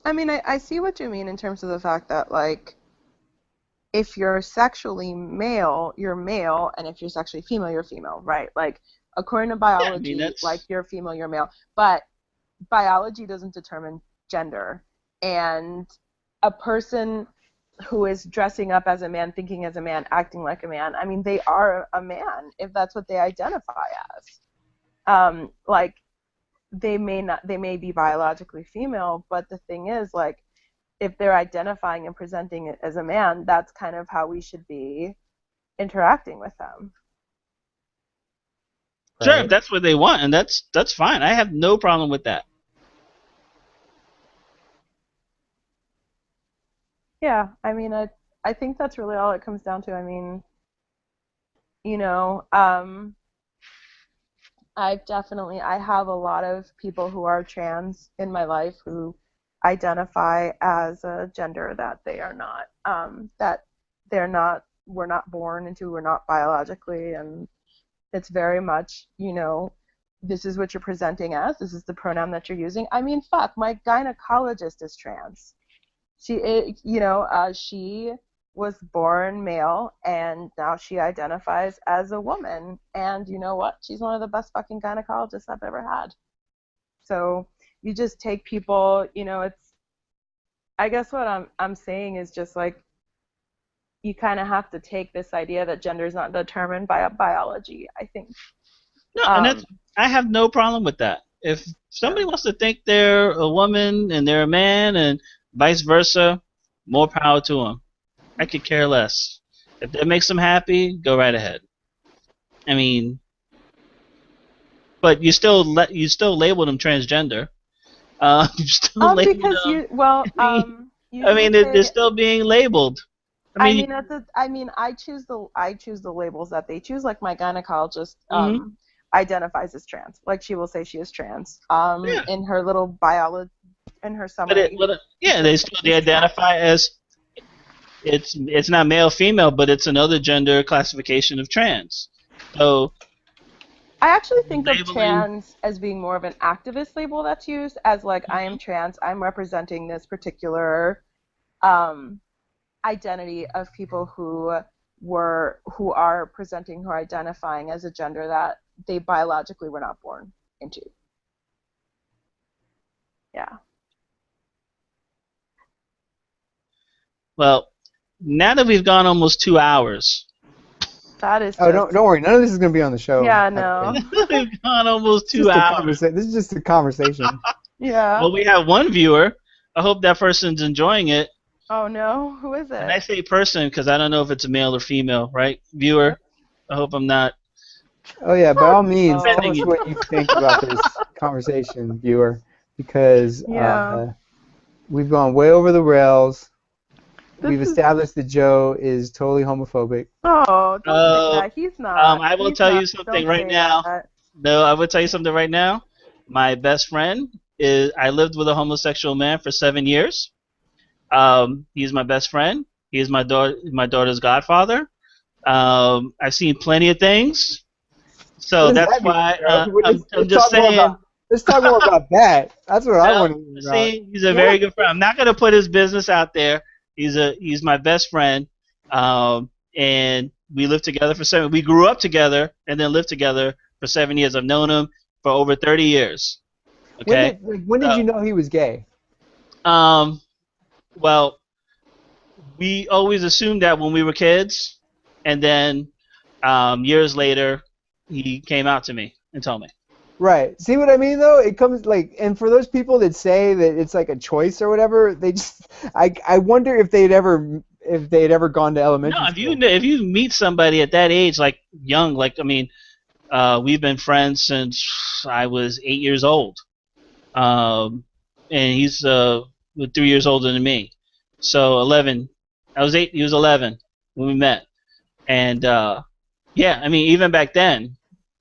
I see what you mean in terms of the fact that like if you're sexually male, you're male, and if you're sexually female, you're female, right? Like according to biology, like you're female, you're male. But biology doesn't determine gender. And a person who is dressing up as a man, thinking as a man, acting like a man, they are a man if that's what they identify as. Like, they may be biologically female, but the thing is, like, if they're identifying and presenting it as a man, that's kind of how we should be interacting with them. Sure, if that's what they want, and that's fine. I have no problem with that. Yeah, I mean, I think that's really all it comes down to. I mean, you know, I have a lot of people who are trans in my life who identify as a gender that they are not, we're not born into, we're not biologically, and it's very much, you know, this is what you're presenting as, this is the pronoun that you're using. I mean, fuck, my gynecologist is trans. She was born male, and now she identifies as a woman. And you know what? She's one of the best fucking gynecologists I've ever had. So you just take people, you know, I guess what I'm saying is just like, you kind of have to take this idea that gender is not determined by biology, I think. No, and I have no problem with that. If somebody wants to think they're a woman and they're a man and vice versa, more power to them. I could care less. If that makes them happy, go right ahead. I mean, but you still label them transgender. You still label because them. They're still being labeled. I choose the labels that they choose. Like, my gynecologist identifies as trans. Like, she will say she is trans. In her little biology, in her summary. They identify as, it's not male female, but it's another gender classification of trans. So I actually think of trans as being more of an activist label that's used, as like, I am trans, I'm representing this particular identity of people who are presenting, who are identifying as a gender that they biologically were not born into. Yeah. Well, now that we've gone almost 2 hours. That is. Don't worry. None of this is going to be on the show. Yeah, no. We've gone almost 2 hours. This is just a conversation. Yeah. Well, we have one viewer. I hope that person's enjoying it. Oh no, who is it? And I say person because I don't know if it's a male or female, right? Viewer. I hope I'm not. Oh yeah, by all means, tell us what you think about this conversation, viewer, because we've gone way over the rails. We've established that Joe is totally homophobic. Oh, don't say that. He's not. I will tell you something right now. No, I will tell you something right now. My best friend I lived with a homosexual man for 7 years. He's my best friend. He is my daughter's godfather. I've seen plenty of things. So that's why I'm just saying. Let's talk more about that. That's what I want to know. See, he's a very good friend. I'm not going to put his business out there. He's my best friend, and we lived together for 7. We grew up together and then lived together for 7 years. I've known him for over 30 years. Okay. When did you know he was gay? Well, we always assumed that when we were kids, and then years later, he came out to me and told me. Right. See what I mean, though? It comes like, and for those people that say that it's like a choice or whatever, they just, I wonder if they'd ever gone to elementary school. No, if you meet somebody at that age, like young, like, I mean, we've been friends since I was 8 years old, and he's 3 years older than me, so 11. I was 8, he was 11 when we met, and yeah, I mean, even back then,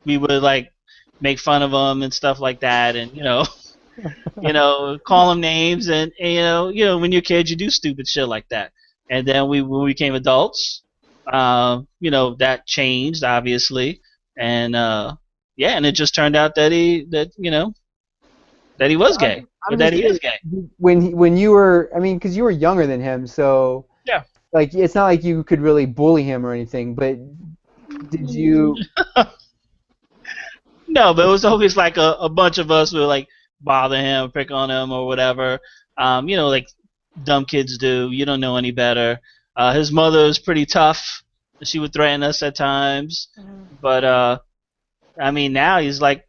we would like make fun of him and stuff like that, and call him names, and when you're kids, you do stupid shit like that. And then when we became adults, that changed obviously, and and it just turned out that he was gay, or that he is gay. When you were, I mean, because you were younger than him, so yeah, like it's not like you could really bully him or anything, but did you? No, but it was always like a bunch of us would like bother him, pick on him, or whatever. Like dumb kids do. You don't know any better. His mother was pretty tough. She would threaten us at times. But I mean, now he's like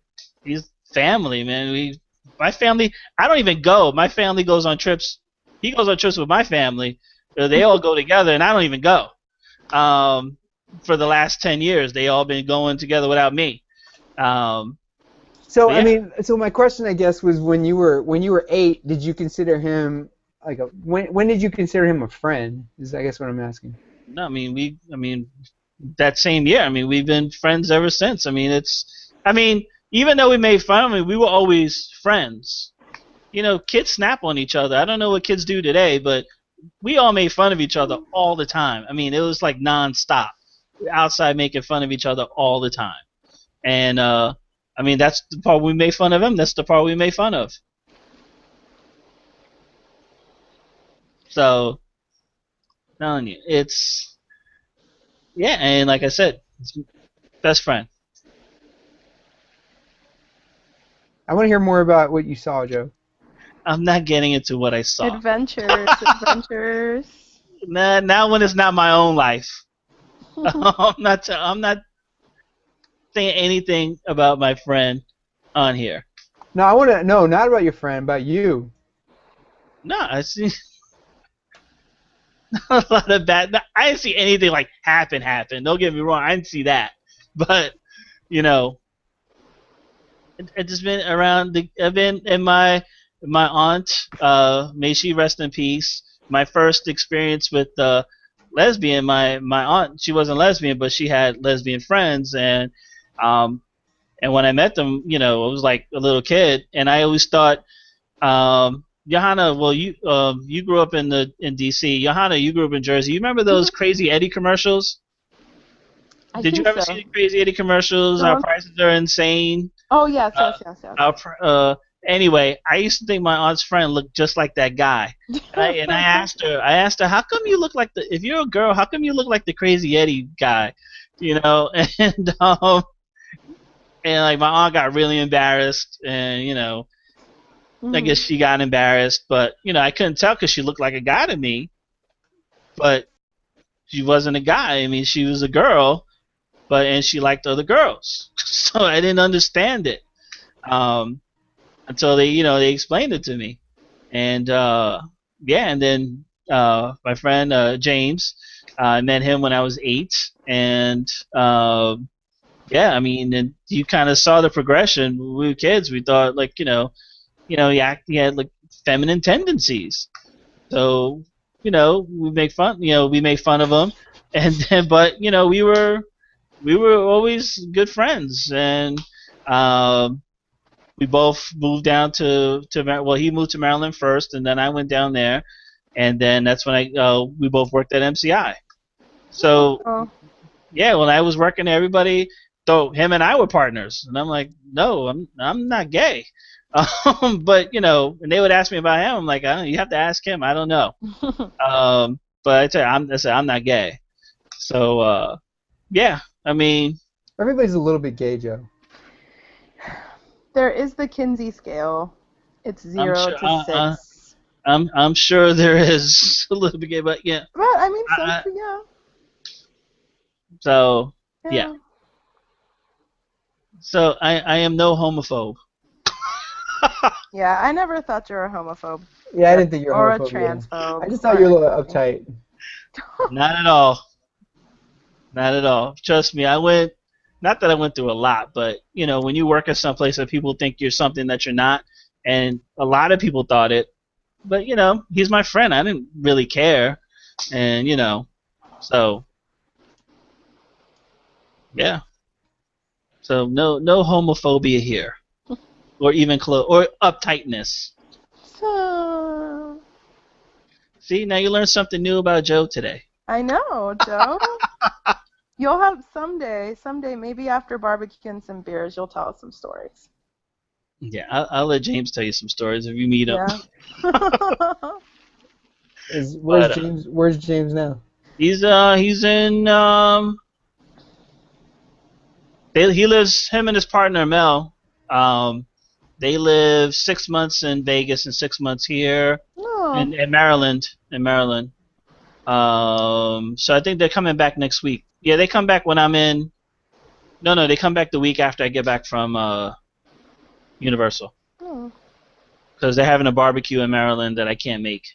He's family, man. My family. I don't even go. My family goes on trips. He goes on trips with my family. They all go together, and I don't even go. For the last 10 years, they all been going together without me. So yeah. I mean, so my question, I guess, was when you were 8, did you consider him like when did you consider him a friend? Is I guess what I'm asking. No, I mean that same year. I mean, we've been friends ever since. I mean, even though we made fun of him, we were always friends. You know, kids snap on each other. I don't know what kids do today, but we all made fun of each other all the time. I mean, it was like nonstop. Outside making fun of each other all the time. And I mean, that's the part we made fun of him. That's the part we made fun of. So, telling you, and like I said, it's best friend. I want to hear more about what you saw, Joe. I'm not getting into what I saw. Adventures. Nah, now when it's not my own life. I'm not saying anything about my friend on here. No, I want to. No, not about your friend, about you. No, I see a lot of bad. No, I didn't see anything like happen. Don't get me wrong, I didn't see that. But you know, it's just been around. I've been in my aunt. May she rest in peace. My first experience with lesbian. My aunt, she wasn't lesbian, but she had lesbian friends, and when I met them, you know, I was like a little kid, and I always thought, Johanna, well, you grew up in DC. Johanna, you grew up in Jersey. You remember those Crazy Eddie commercials? Did you ever see the Crazy Eddie commercials? Our prices are insane. Oh yes. Anyway, I used to think my aunt's friend looked just like that guy, and I asked her, how come you look like if you're a girl, how come you look like the Crazy Eddie guy, you know? And like my aunt got really embarrassed, and you know, I guess she got embarrassed, but you know, I couldn't tell because she looked like a guy to me, but she wasn't a guy. I mean, she was a girl, and she liked other girls, so I didn't understand it. Until they explained it to me, and and then my friend James, I met him when I was 8, and I mean, and you kind of saw the progression. When we were kids, we thought like he had like feminine tendencies, so we made fun of him, and then but we were always good friends, and we both moved down to he moved to Maryland first, and then I went down there, and then that's when we both worked at MCI. So when I was working, everybody thought him and I were partners, and I'm like, no, I'm not gay. But and they would ask me about him. I'm like, you have to ask him. I don't know. But I tell you, I'm not gay. So I mean, everybody's a little bit gay, Joe. There is the Kinsey scale. It's 0 to 6. I'm sure there is a little bit gay, but yeah. But I mean, yeah. So yeah. So I am no homophobe. Yeah, I never thought you were a homophobe. Yeah, I didn't think you were a homophobe. Or a transphobe. I just thought you were a little uptight. Not at all. Not at all. Trust me, not that I went through a lot, but when you work at some place that people think you're something that you're not, and a lot of people thought it, but he's my friend. I didn't really care, and so yeah. So no homophobia here, or even or uptightness. So see, now you learned something new about Joe today. I know, Joe. You'll have someday, maybe after barbecue and some beers, you'll tell us some stories. Yeah, I'll let James tell you some stories if you meet him. Yeah. Where's James now? He's in he lives, him and his partner Mel. They live 6 months in Vegas and 6 months here in Maryland. So I think they're coming back next week. Yeah, they come back when I'm in. No, they come back the week after I get back from Universal. Oh. Because they're having a barbecue in Maryland that I can't make.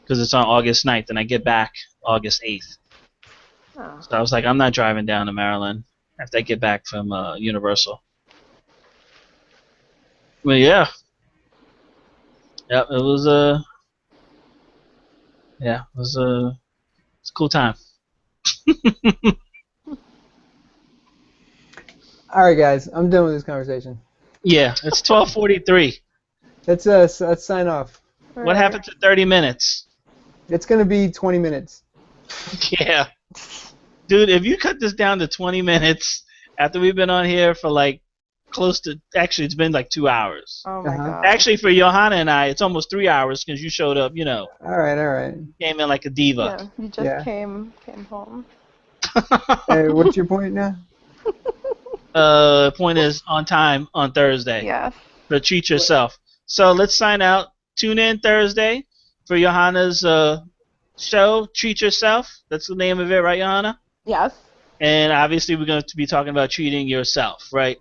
Because it's on August 9th, and I get back August 8th. Oh. So I was like, I'm not driving down to Maryland after I get back from Universal. Well, yeah. Yep, it was it's a cool time. All right, guys, I'm done with this conversation. Yeah, it's 12:43. Let's sign off. What happened to 30 minutes? It's gonna be 20 minutes. Yeah. Dude, if you cut this down to 20 minutes after we've been on here for like close to, actually it's been like 2 hours. Oh my god. Actually for Johanna and I, it's almost 3 hours because you showed up, you know. All right. Came in like a diva. Yeah, you just came home. Hey, what's your point now? Point is on time on Thursday. Yes. So treat yourself. So let's sign out. Tune in Thursday for Johanna's show, Treat Yourself. That's the name of it, right, Johanna? Yes. And obviously we're going to be talking about treating yourself, right?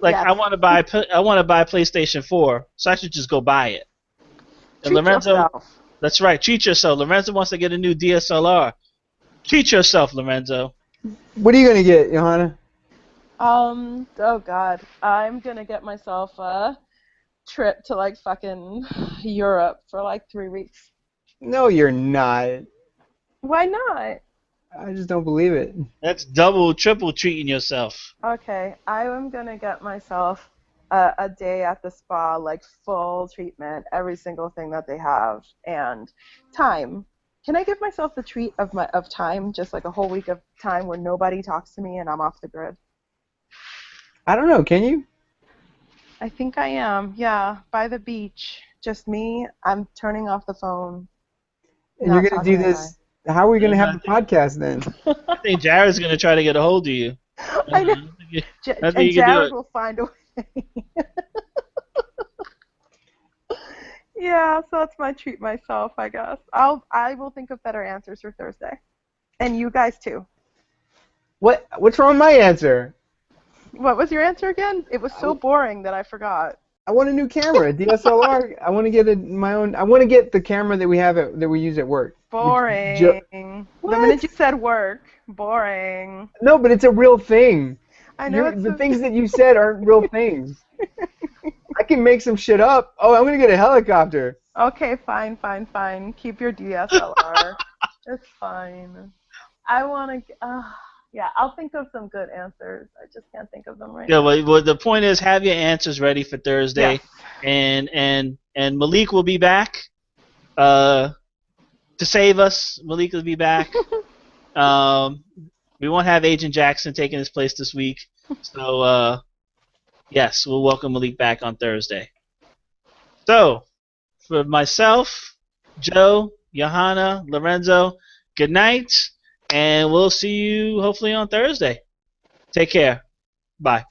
Like yes. I want to buy PlayStation 4, so I should just go buy it. And Treat yourself. That's right. Treat yourself. Lorenzo wants to get a new DSLR. Treat yourself, Lorenzo. What are you gonna get, Johanna? Oh god, I'm gonna get myself a trip to like fucking Europe for like 3 weeks. No, you're not. Why not? I just don't believe it. That's double, triple treating yourself. Okay, I am gonna get myself a day at the spa, like full treatment, every single thing that they have, and time. Can I give myself the treat of time, just like a whole week of time where nobody talks to me and I'm off the grid? I don't know. Can you? I think I am. Yeah, by the beach, just me. I'm turning off the phone. And you're gonna do this. How are we gonna have the podcast then? I think Jared's gonna try to get a hold of you. I know. And Jared will find a way. Yeah, so that's my treat myself, I guess. I will think of better answers for Thursday, and you guys too. What's wrong with my answer? What was your answer again? It was so boring that I forgot. I want a new camera, DSLR. I want to get my own. I want to get the camera that we have that we use at work. Boring. The minute you said work, boring. No, but it's a real thing. I know. The things that you said aren't real things. I can make some shit up. Oh, I'm gonna get a helicopter. Okay, fine. Keep your DSLR. It's fine. I want to. Yeah, I'll think of some good answers. I just can't think of them right now. Yeah, well, the point is, have your answers ready for Thursday, yes. and Malik will be back to save us. Malik will be back. We won't have Agent Jackson taking his place this week, so yes, we'll welcome Malik back on Thursday. So, for myself, Joe, Johanna, Lorenzo, good night. And we'll see you hopefully on Thursday. Take care. Bye.